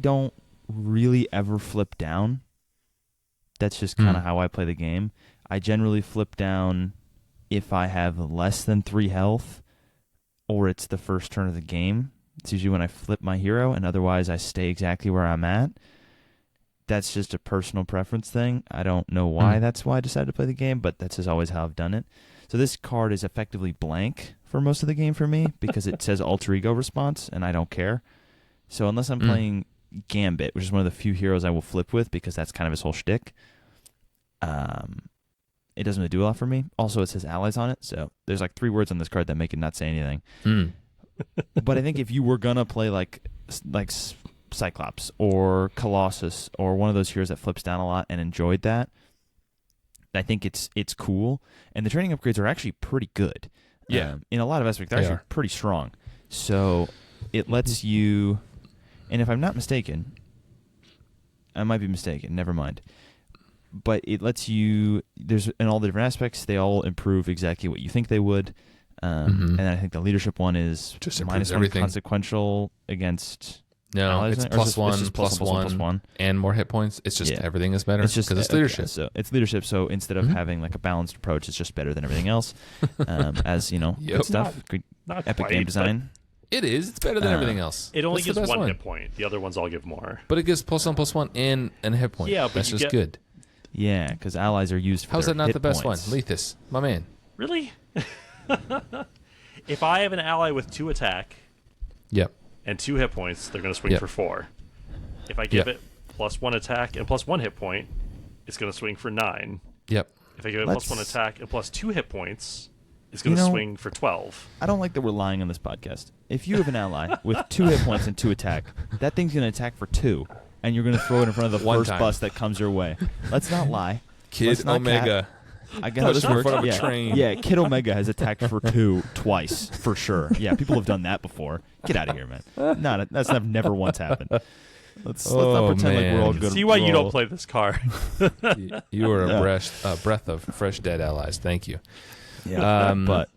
don't really ever flip down. That's just kind of how I play the game. I generally flip down if I have less than 3 health, or it's the first turn of the game. It's usually when I flip my hero, and otherwise I stay exactly where I'm at. That's just a personal preference thing. I don't know why that's why I decided to play the game, but that's just always how I've done it. So this card is effectively blank for most of the game for me because it says alter ego response, and I don't care. So unless I'm playing Gambit, which is one of the few heroes I will flip with because that's kind of his whole shtick, it doesn't really do a lot for me. Also, it says allies on it, so there's like 3 words on this card that make it not say anything. But I think if you were gonna play like Cyclops or Colossus or one of those heroes that flips down a lot and enjoyed that, I think it's cool. And the training upgrades are actually pretty good. Yeah, in a lot of aspects, they're actually pretty strong. So it lets you, and if I'm not mistaken, I might be mistaken. Never mind. But it lets you, there's in all the different aspects, they all improve exactly what you think they would. And I think the leadership one is just -1 everything. Consequential against allies. It's +1, and more hit points. It's just everything is better. It's just because it's leadership. So it's leadership. So instead of having like a balanced approach, it's just better than everything else. As you know, good stuff. Not epic quite, game design. It is. It's better than everything else. It only gives 1 hit point. The other ones all give more. But it gives +1/+1 and a hit point. Yeah, but that's just good. Yeah, because allies are used for How's that not the best points. one? Lethus, my man. Really? If I have an ally with 2 attack and 2 hit points, they're going to swing for 4. If I give it +1 attack and +1 hit point, it's going to swing for 9. Yep. If I give it +1 attack and +2 hit points, it's going to swing for 12. I don't like that we're lying on this podcast. If you have an ally with 2 hit points and 2 attack, that thing's going to attack for 2. And you're going to throw it in front of the first bus that comes your way. Let's not lie. Kid Omega. I get how this works. Of a train. Yeah, Kid Omega has attacked for 2 twice, for sure. Yeah, people have done that before. Get out of here, man. That's never once happened. Let's not pretend like we're all good. See why you don't play this card. You are a breath of fresh dead allies. Thank you. Yeah, but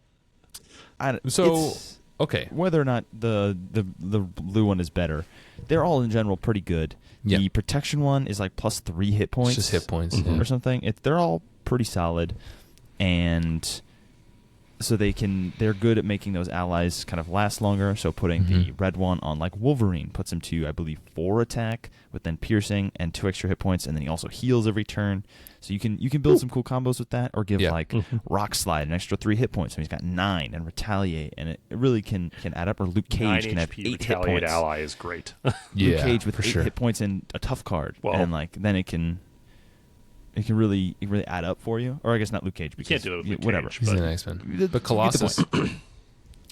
okay. Whether or not the blue one is better, they're all in general pretty good. Yep. The protection one is like +3 hit points. It's just hit points or something. They're all pretty solid, and so they're good at making those allies kind of last longer. So putting the red one on like Wolverine puts him to, I believe, 4 attack with then piercing and 2 extra hit points, and then he also heals every turn. So you can build some cool combos with that, or give like Rock Slide an extra 3 hit points, and he's got 9, and Retaliate, and it really can add up. Or Luke Cage can have 8 hit points. Ally is great. Luke Cage with 8 hit points and a tough card, and like then it can really add up for you. Or I guess not Luke Cage, because you can't do it with Luke Cage, He's an X-Men. But Colossus.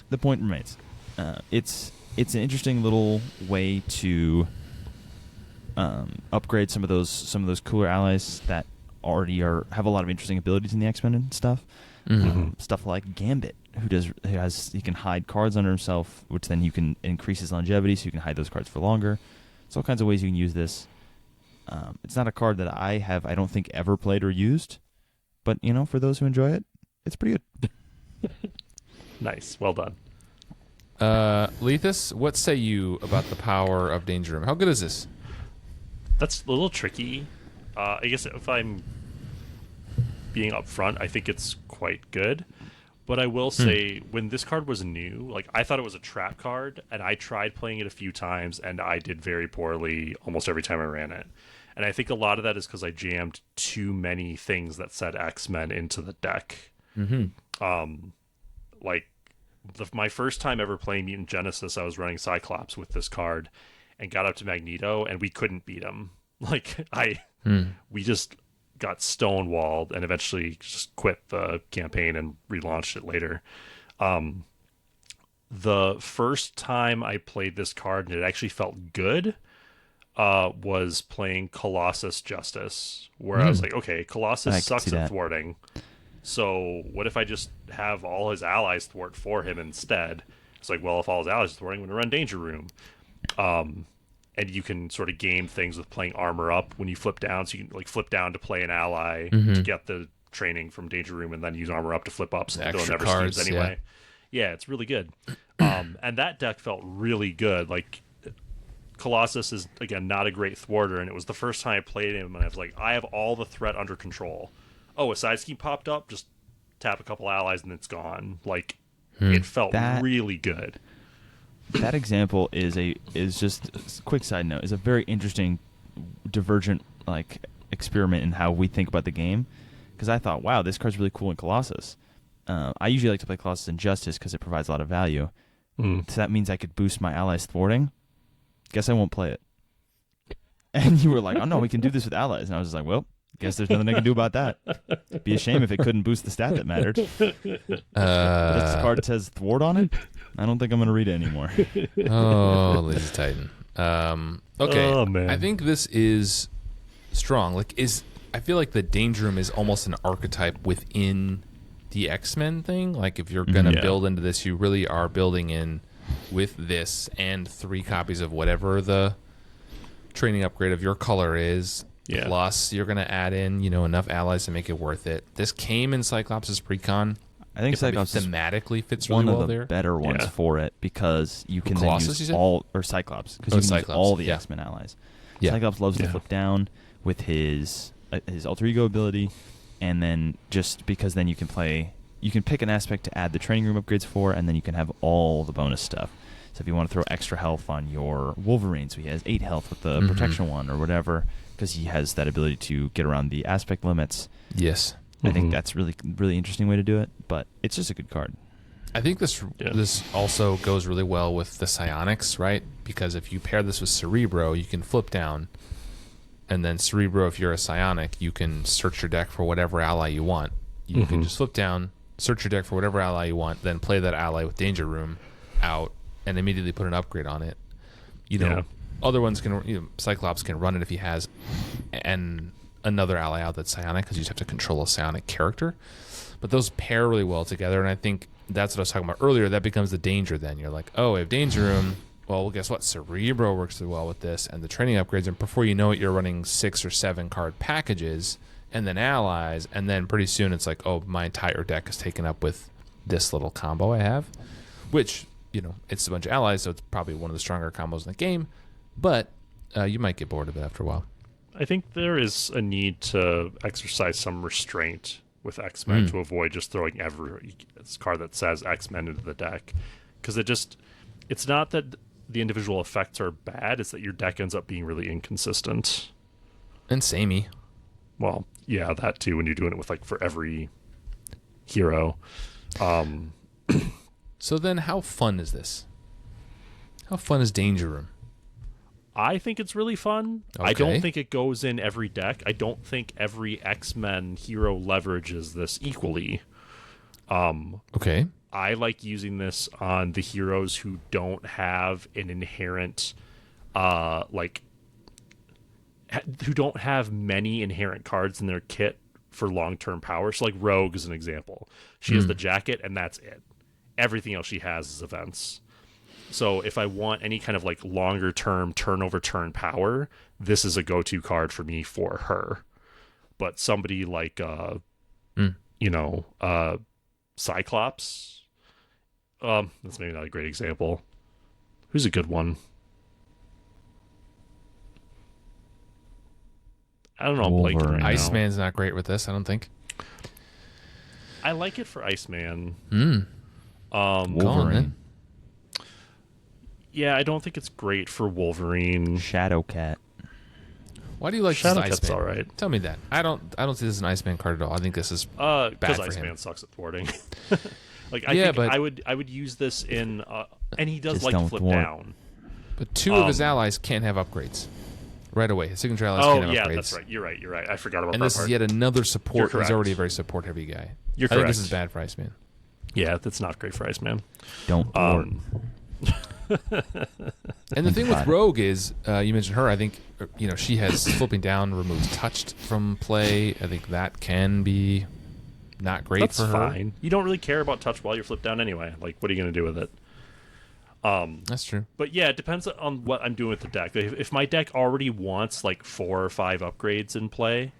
The point remains. It's it's an interesting little way to upgrade some of those cooler allies that already have a lot of interesting abilities in the X-Men and stuff. Stuff like Gambit, he can hide cards under himself, which then you can increase his longevity, so you can hide those cards for longer. There's all kinds of ways you can use this. It's not a card that I don't think ever played or used, but for those who enjoy it, it's pretty good. Nice, well done. Lethus, what say you about the power of Danger Room? How good is this? That's a little tricky. I guess if I'm being upfront, I think it's quite good. But I will say, when this card was new, like, I thought it was a trap card, and I tried playing it a few times, and I did very poorly almost every time I ran it. And I think a lot of that is because I jammed too many things that said X-Men into the deck. My first time ever playing Mutant Genesis, I was running Cyclops with this card, and got up to Magneto, and we couldn't beat him. We just got stonewalled and eventually just quit the campaign and relaunched it later. The first time I played this card and it actually felt good was playing Colossus Justice, where I was like, okay, Colossus sucks at thwarting, so what if I just have all his allies thwart for him instead? It's like, well, if all his allies are thwarting, I'm going to run Danger Room. And you can sort of game things with playing armor up when you flip down. So you can flip down to play an ally to get the training from Danger Room, and then use armor up to flip up, so they'll never cards anyway. Yeah, it's really good. And that deck felt really good. Like, Colossus is, again, not a great thwarter, and it was the first time I played him, and I was like, I have all the threat under control. Oh, a side scheme popped up, just tap a couple allies and it's gone. Like, it felt really good. That example is just a quick side note, is a very interesting divergent experiment in how we think about the game, because I thought, wow, this card's really cool in Colossus. I usually like to play Colossus in Justice because it provides a lot of value. So that means I could boost my allies thwarting. Guess I won't play it. And you were like, oh no, we can do this with allies. And I was just like, well, guess there's nothing I can do about that. It'd be a shame if it couldn't boost the stat that mattered. But this card says thwart on it. I don't think I'm going to read it anymore. Oh, Lazy Titan. Okay. Oh, man. I think this is strong. I feel like the Danger Room is almost an archetype within the X-Men thing. Like, if you're going to build into this, you really are building in with this and 3 copies of whatever the training upgrade of your color is. Yeah. Plus, you're going to add in, enough allies to make it worth it. This came in Cyclops' precon. I think Cyclops thematically fits really well there. One of the better ones for it, because you can then use all, or Cyclops, because you can use all the X-Men allies. Yeah. Cyclops loves to flip down with his alter ego ability, and then just because then you can pick an aspect to add the training room upgrades for, and then you can have all the bonus stuff. So if you want to throw extra health on your Wolverine, so he has 8 health with the protection one or whatever, because he has that ability to get around the aspect limits. Yes. I think that's really, really interesting way to do it, but it's just a good card. I think this also goes really well with the psionics, right? Because if you pair this with Cerebro, you can flip down, and then Cerebro, if you're a psionic, you can search your deck for whatever ally you want. You can just flip down, search your deck for whatever ally you want, then play that ally with Danger Room out, and immediately put an upgrade on it. Other ones can, Cyclops can run it if he has another ally out that's psionic, because you just have to control a psionic character. But those pair really well together, and I think that's what I was talking about earlier. That becomes the danger then. You're like, oh, we have Danger Room. Well, guess what? Cerebro works really well with this, and the training upgrades, and before you know it, you're running 6 or 7 card packages, and then allies, and then pretty soon it's like, oh, my entire deck is taken up with this little combo I have, which, it's a bunch of allies, so it's probably one of the stronger combos in the game, but you might get bored of it after a while. I think there is a need to exercise some restraint with X-Men to avoid just throwing every card that says X-Men into the deck, because it's not that the individual effects are bad, it's that your deck ends up being really inconsistent and samey. Well, yeah, that too, when you're doing it with for every hero. So then how fun is this? How fun is Danger Room? I think it's really fun. Okay. I don't think it goes in every deck. I don't think every X-Men hero leverages this equally. Okay. I like using this on the heroes who don't have an inherent, who don't have many inherent cards in their kit for long-term power. So like Rogue is an example. She has the jacket and that's it. Everything else she has is events. So if I want any kind of like longer-term turn-over-turn power, this is a go-to card for me for her. But somebody like, Cyclops. That's maybe not a great example. Who's a good one? I don't know. I'm blanking right now. Iceman's not great with this, I don't think. I like it for Iceman. Wolverine. Yeah, I don't think it's great for Wolverine. Shadowcat. Why do you like this Shadowcat's Iceman? all right. Tell me that. I don't see this as an Iceman card at all. I think this is bad Because for Iceman him. sucks at thwarting. I would use this in, and he does Just like to don't flip thwart. down. But two of his allies can't have upgrades right away. His signature allies can't have upgrades. That's right. You're right. I forgot about And that this part. is yet another support. You're He's already a correct. very support-heavy guy. You're I think this correct. is bad for Iceman. Yeah, that's not great for Iceman. Don't thwart. And the thing with Got it. Rogue is, you mentioned her. I think she has flipping down removes touched from play. I think that can be not great That's for her. fine. You don't really care about touch while you're flipped down anyway. Like, what are you going to do with it? That's true. But yeah, it depends on what I'm doing with the deck. If my deck already wants like 4 or 5 upgrades in play,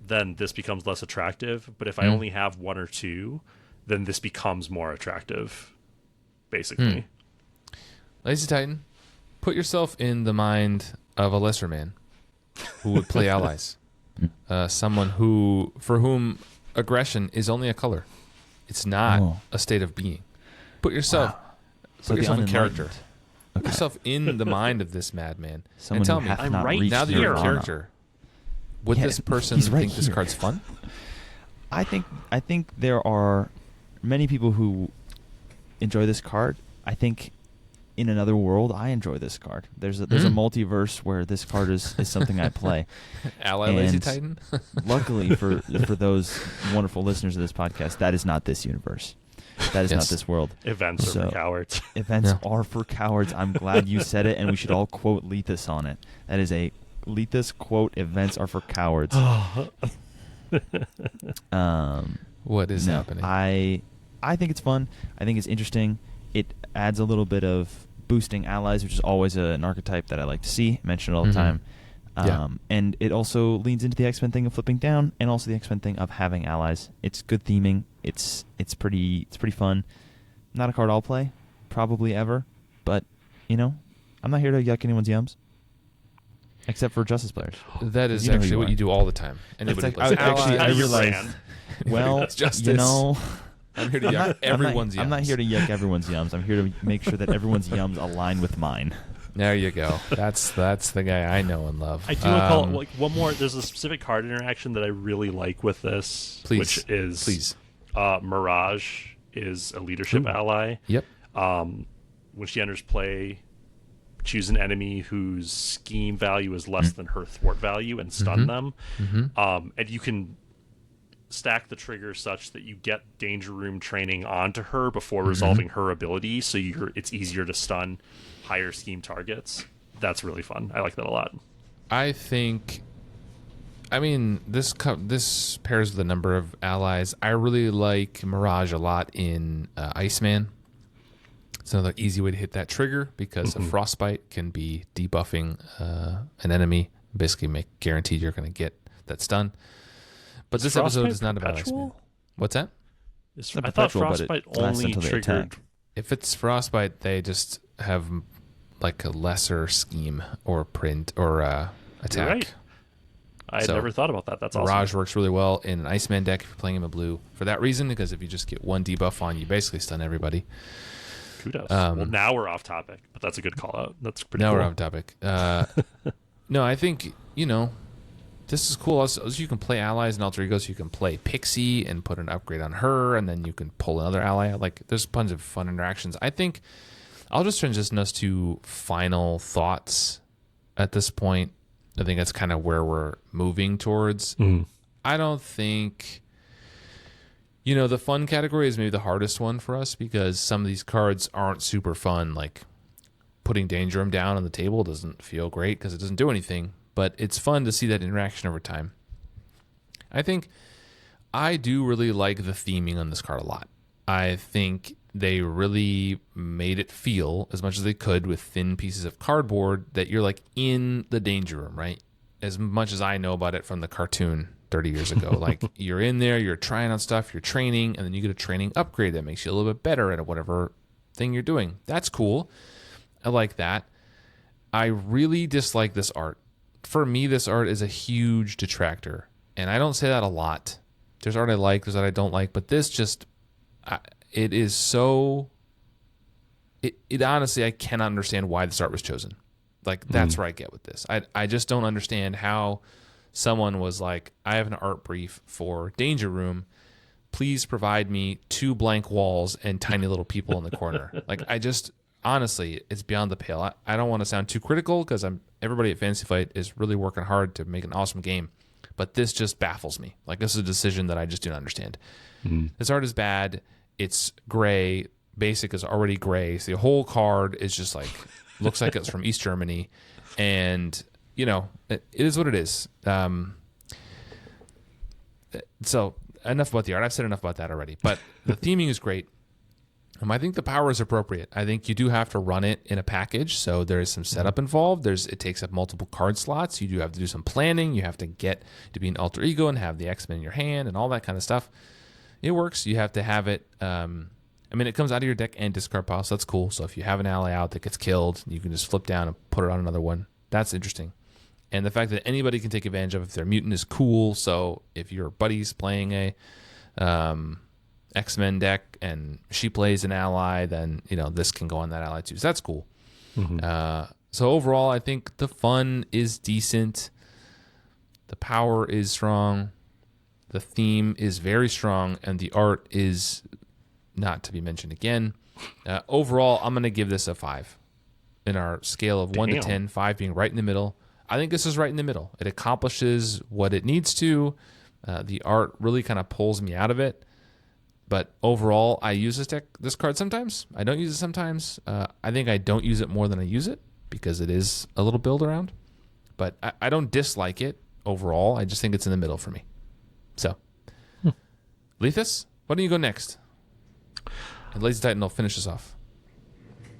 then this becomes less attractive. But if I only have 1 or 2, then this becomes more attractive, basically. Lazy Titan, put yourself in the mind of a lesser man who would play allies. Someone for whom aggression is only a color. It's not a state of being. Put yourself So the in character. unenlightened. Put yourself in the mind of this madman. Someone and tell who me, hath I'm not right reached now that you're a nirvana. character, would Yeah, this person he's right think this here. card's fun? I think there are many people who enjoy this card. I think in another world, I enjoy this card. There's a multiverse where this card is something I play. Ally Lazy And Titan? Luckily for those wonderful listeners of this podcast, that is not this universe. That is not this world. Events are So- for cowards. Events are for cowards. I'm glad you said it, and we should all quote Lethus on it. That is a Lethus quote. Events are for cowards. What is happening? I think it's fun. I think it's interesting. It adds a little bit of boosting allies, which is always an archetype that I like to see. I mention it all the time. And it also leans into the X-Men thing of flipping down, and also the X-Men thing of having allies. It's good theming. It's pretty fun. Not a card I'll play, probably ever, but I'm not here to yuck anyone's yums, except for Justice players. That is You know who actually you what are. you do all the time. Anybody It's plays like, allies. I You realized. ran. Well, Justice. I'm here to yuck everyone's yums. I'm not here to yuck everyone's yums. I'm here to make sure that everyone's yums align with mine. There you go. That's the guy I know and love. I do want to call it one more. There's a specific card interaction that I really like with this, which is Mirage is a leadership ally. Yep. When she enters play, choose an enemy whose scheme value is less than her thwart value and stun them. And you can stack the trigger such that you get danger room training onto her before resolving her ability, so it's easier to stun higher scheme targets. That's really fun. I like that a lot. I think, this pairs with a number of allies. I really like Mirage a lot in Iceman. It's another easy way to hit that trigger because a Frostbite can be debuffing an enemy, basically guaranteed you're going to get that stun. But this episode is not about Iceman. What's that? I thought Frostbite lasts only until they triggered. attack. If it's Frostbite, they just have like a lesser scheme or print or attack. You're right. I had never thought about that. That's Mirage awesome. works really well in an Iceman deck if you're playing him in blue for that reason, because if you just get one debuff on, you basically stun everybody. Kudos. Well, now we're off topic, but that's a good call out. That's pretty cool. Now we're off topic. No, I think, this is cool. Also, you can play allies and alter egos. You can play Pixie and put an upgrade on her, and then you can pull another ally. Like, there's tons of fun interactions. I think I'll just transition us to final thoughts at this point. I think that's kind of where we're moving towards. I don't think The fun category is maybe the hardest one for us because some of these cards aren't super fun. Like putting Danger Room down on the table doesn't feel great because it doesn't do anything, but it's fun to see that interaction over time. I think I do really like the theming on this card a lot. I think they really made it feel as much as they could with thin pieces of cardboard that you're like in the Danger Room, right? As much as I know about it from the cartoon 30 years ago. Like you're in there, you're trying on stuff, you're training, and then you get a training upgrade that makes you a little bit better at whatever thing you're doing. That's cool. I like that. I really dislike this art. For me, this art is a huge detractor. And I don't say that a lot. There's art I like, there's art I don't like, but this just, it is so, it honestly, I cannot understand why this art was chosen. Like, that's where I get with this. I just don't understand how someone was like, I have an art brief for Danger Room. Please provide me 2 blank walls and tiny little people in the corner. Like, honestly, it's beyond the pale. I don't want to sound too critical because everybody at Fantasy Flight is really working hard to make an awesome game. But this just baffles me. Like, this is a decision that I just do not understand. This art is bad. It's gray. Basic is already gray. So the whole card is just like, looks like it's from East Germany. And, it is what it is. So enough about the art. I've said enough about that already. But the theming is great. I think the power is appropriate. I think you do have to run it in a package, so there is some setup involved. It takes up multiple card slots. You do have to do some planning. You have to get to be an alter ego and have the X-Men in your hand and all that kind of stuff. It works. You have to have it. It comes out of your deck and discard pile, so that's cool. So if you have an ally out that gets killed, you can just flip down and put it on another one. That's interesting. And the fact that anybody can take advantage of if they're mutant is cool. So if your buddy's playing a X-Men deck and she plays an ally, then this can go on that ally too. So that's cool. So overall, I think the fun is decent. The power is strong. The theme is very strong, and the art is not to be mentioned again. Overall, I'm going to give this a 5 in our scale of 1 to 10, 5 being right in the middle. I think this is right in the middle. It accomplishes what it needs to. The art really kind of pulls me out of it. But overall, I use this card sometimes. I don't use it sometimes. I think I don't use it more than I use it because it is a little build around. But I don't dislike it overall. I just think it's in the middle for me. So, Lethus, why don't you go next? And Lazy Titan will finish us off.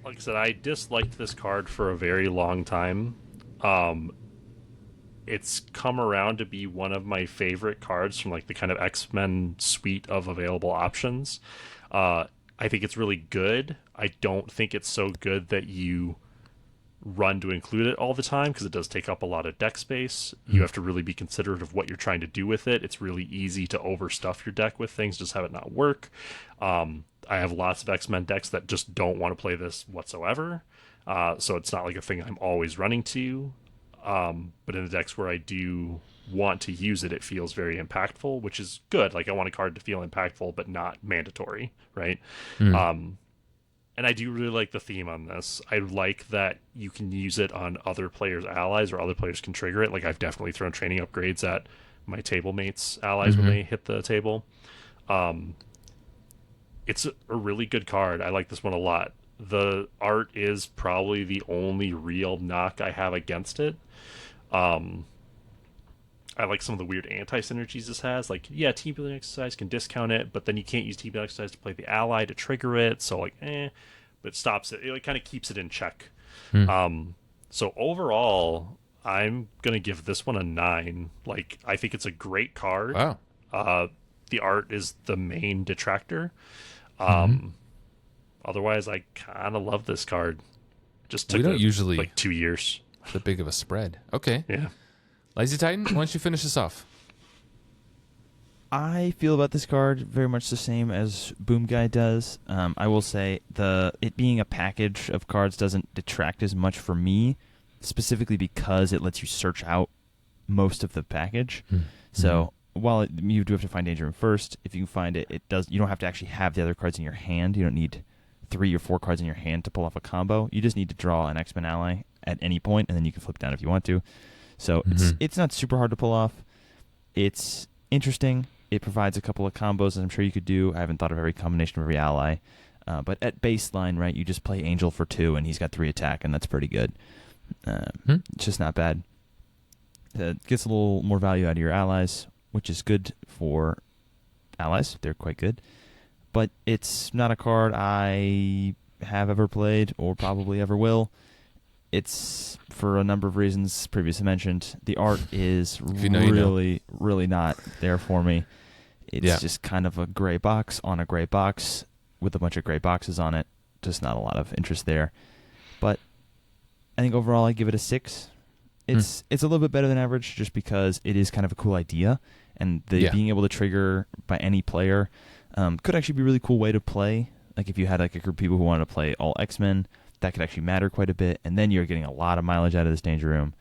Like I said, I disliked this card for a very long time. It's come around to be one of my favorite cards from like the kind of X-Men suite of available options. I think it's really good. I don't think it's so good that you run to include it all the time because it does take up a lot of deck space. You have to really be considerate of what you're trying to do with it. It's really easy to overstuff your deck with things, just have it not work. I have lots of X-Men decks that just don't want to play this whatsoever. So it's not like a thing I'm always running to. But in the decks where I do want to use it, it feels very impactful, which is good. Like I want a card to feel impactful, but not mandatory, right? And I do really like the theme on this. I like that you can use it on other players' allies or other players can trigger it. Like I've definitely thrown training upgrades at my table mates' allies when they hit the table. It's a really good card. I like this one a lot. The art is probably the only real knock I have against it. I like some of the weird anti-synergies this has. Like, yeah, team building exercise can discount it, but then you can't use team building exercise to play the ally to trigger it. So, like, but it stops it. It like, kind of keeps it in check. So overall, I'm going to give this one a 9. Like, I think it's a great card. Wow. The art is the main detractor. Otherwise, I kind of love this card. Just took we don't usually like 2 years. The big of a spread. Okay. Yeah. Lazy Titan, why don't you finish this off? I feel about this card very much the same as Boomguy does. I will say it being a package of cards doesn't detract as much for me, specifically because it lets you search out most of the package. So while you do have to find Danger Room first, if you can find it, you don't have to actually have the other cards in your hand. You don't need 3 or 4 cards in your hand to pull off a combo. You just need to draw an X-Men ally at any point, and then you can flip down if you want to. So it's not super hard to pull off. It's interesting. It provides a couple of combos that I'm sure you could do. I haven't thought of every combination of every ally. But at baseline, right, you just play Angel for 2, and he's got 3 attack, and that's pretty good. It's just not bad. It gets a little more value out of your allies, which is good for allies. They're quite good. But it's not a card I have ever played or probably ever will. It's for a number of reasons previously mentioned. The art is really not there for me. It's just kind of a gray box on a gray box with a bunch of gray boxes on it. Just not a lot of interest there. But I think overall I give it a 6. It's a little bit better than average just because it is kind of a cool idea. And being able to trigger by any player could actually be a really cool way to play. Like if you had like a group of people who wanted to play all X-Men, that could actually matter quite a bit. And then you're getting a lot of mileage out of this Danger Room.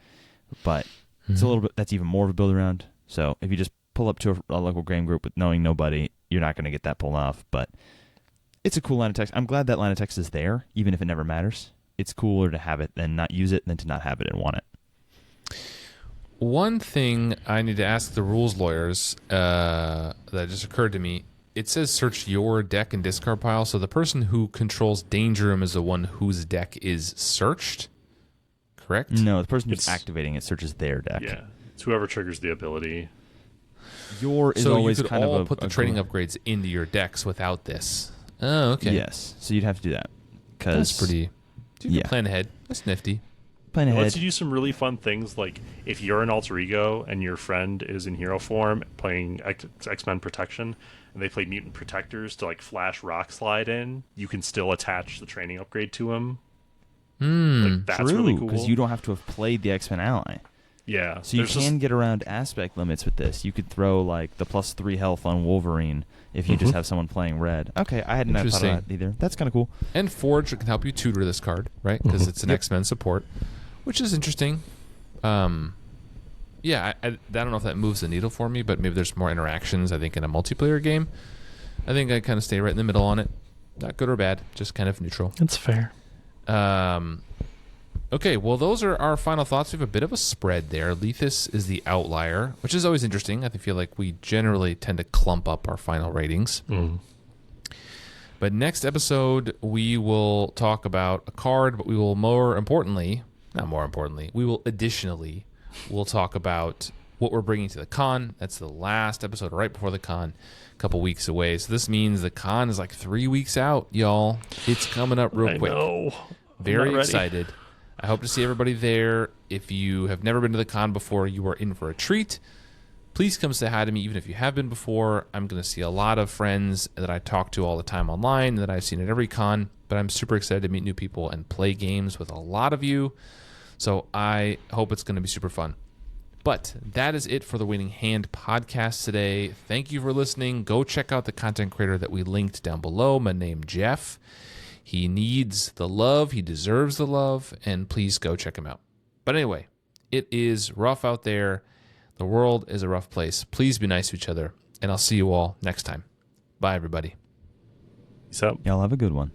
But it's a little bit, that's even more of a build around. So if you just pull up to a local game group with knowing nobody, you're not going to get that pulled off. But it's a cool line of text. I'm glad that line of text is there, even if it never matters. It's cooler to have it than not use it than to not have it and want it. One thing I need to ask the rules lawyers that just occurred to me, it says search your deck and discard pile, so the person who controls Danger Room is the one whose deck is searched, correct? No, the person who's activating it searches their deck. Yeah, it's whoever triggers the ability. Your is so always you could kind all of put the trading upgrades into your decks without this. Oh, okay. Yes, so you'd have to do that. That's pretty... You can plan ahead. That's nifty. Plan It ahead. lets you do some really fun things, like if you're an alter ego and your friend is in hero form playing X-Men Protection, and they play Mutant Protectors to like flash Rock Slide in, you can still attach the training upgrade to him. Like, that's really cool. Because you don't have to have played the X-Men ally. Yeah. So you can get around aspect limits with this. You could throw like the +3 health on Wolverine if you just have someone playing red. Okay, I hadn't thought of that either. That's kind of cool. And Forge can help you tutor this card, right? Because it's an X-Men support, which is interesting. Yeah, I don't know if that moves the needle for me, but maybe there's more interactions, I think, in a multiplayer game. I think I kind of stay right in the middle on it. Not good or bad, just kind of neutral. That's fair. Okay, well, those are our final thoughts. We have a bit of a spread there. Lethus is the outlier, which is always interesting. I feel like we generally tend to clump up our final ratings. But next episode, we will talk about a card, but we will we'll talk about what we're bringing to the con. That's the last episode right before the con, a couple weeks away. So this means the con is like 3 weeks out, y'all. It's coming up real quick. I know. Very excited. I hope to see everybody there. If you have never been to the con before, you are in for a treat. Please come say hi to me, even if you have been before. I'm going to see a lot of friends that I talk to all the time online that I've seen at every con, but I'm super excited to meet new people and play games with a lot of you. So I hope it's going to be super fun. But that is it for the Waiting Hand podcast today. Thank you for listening. Go check out the content creator that we linked down below, my name Jeff. He needs the love. He deserves the love. And please go check him out. But anyway, it is rough out there. The world is a rough place. Please be nice to each other. And I'll see you all next time. Bye, everybody. Peace out. Y'all have a good one.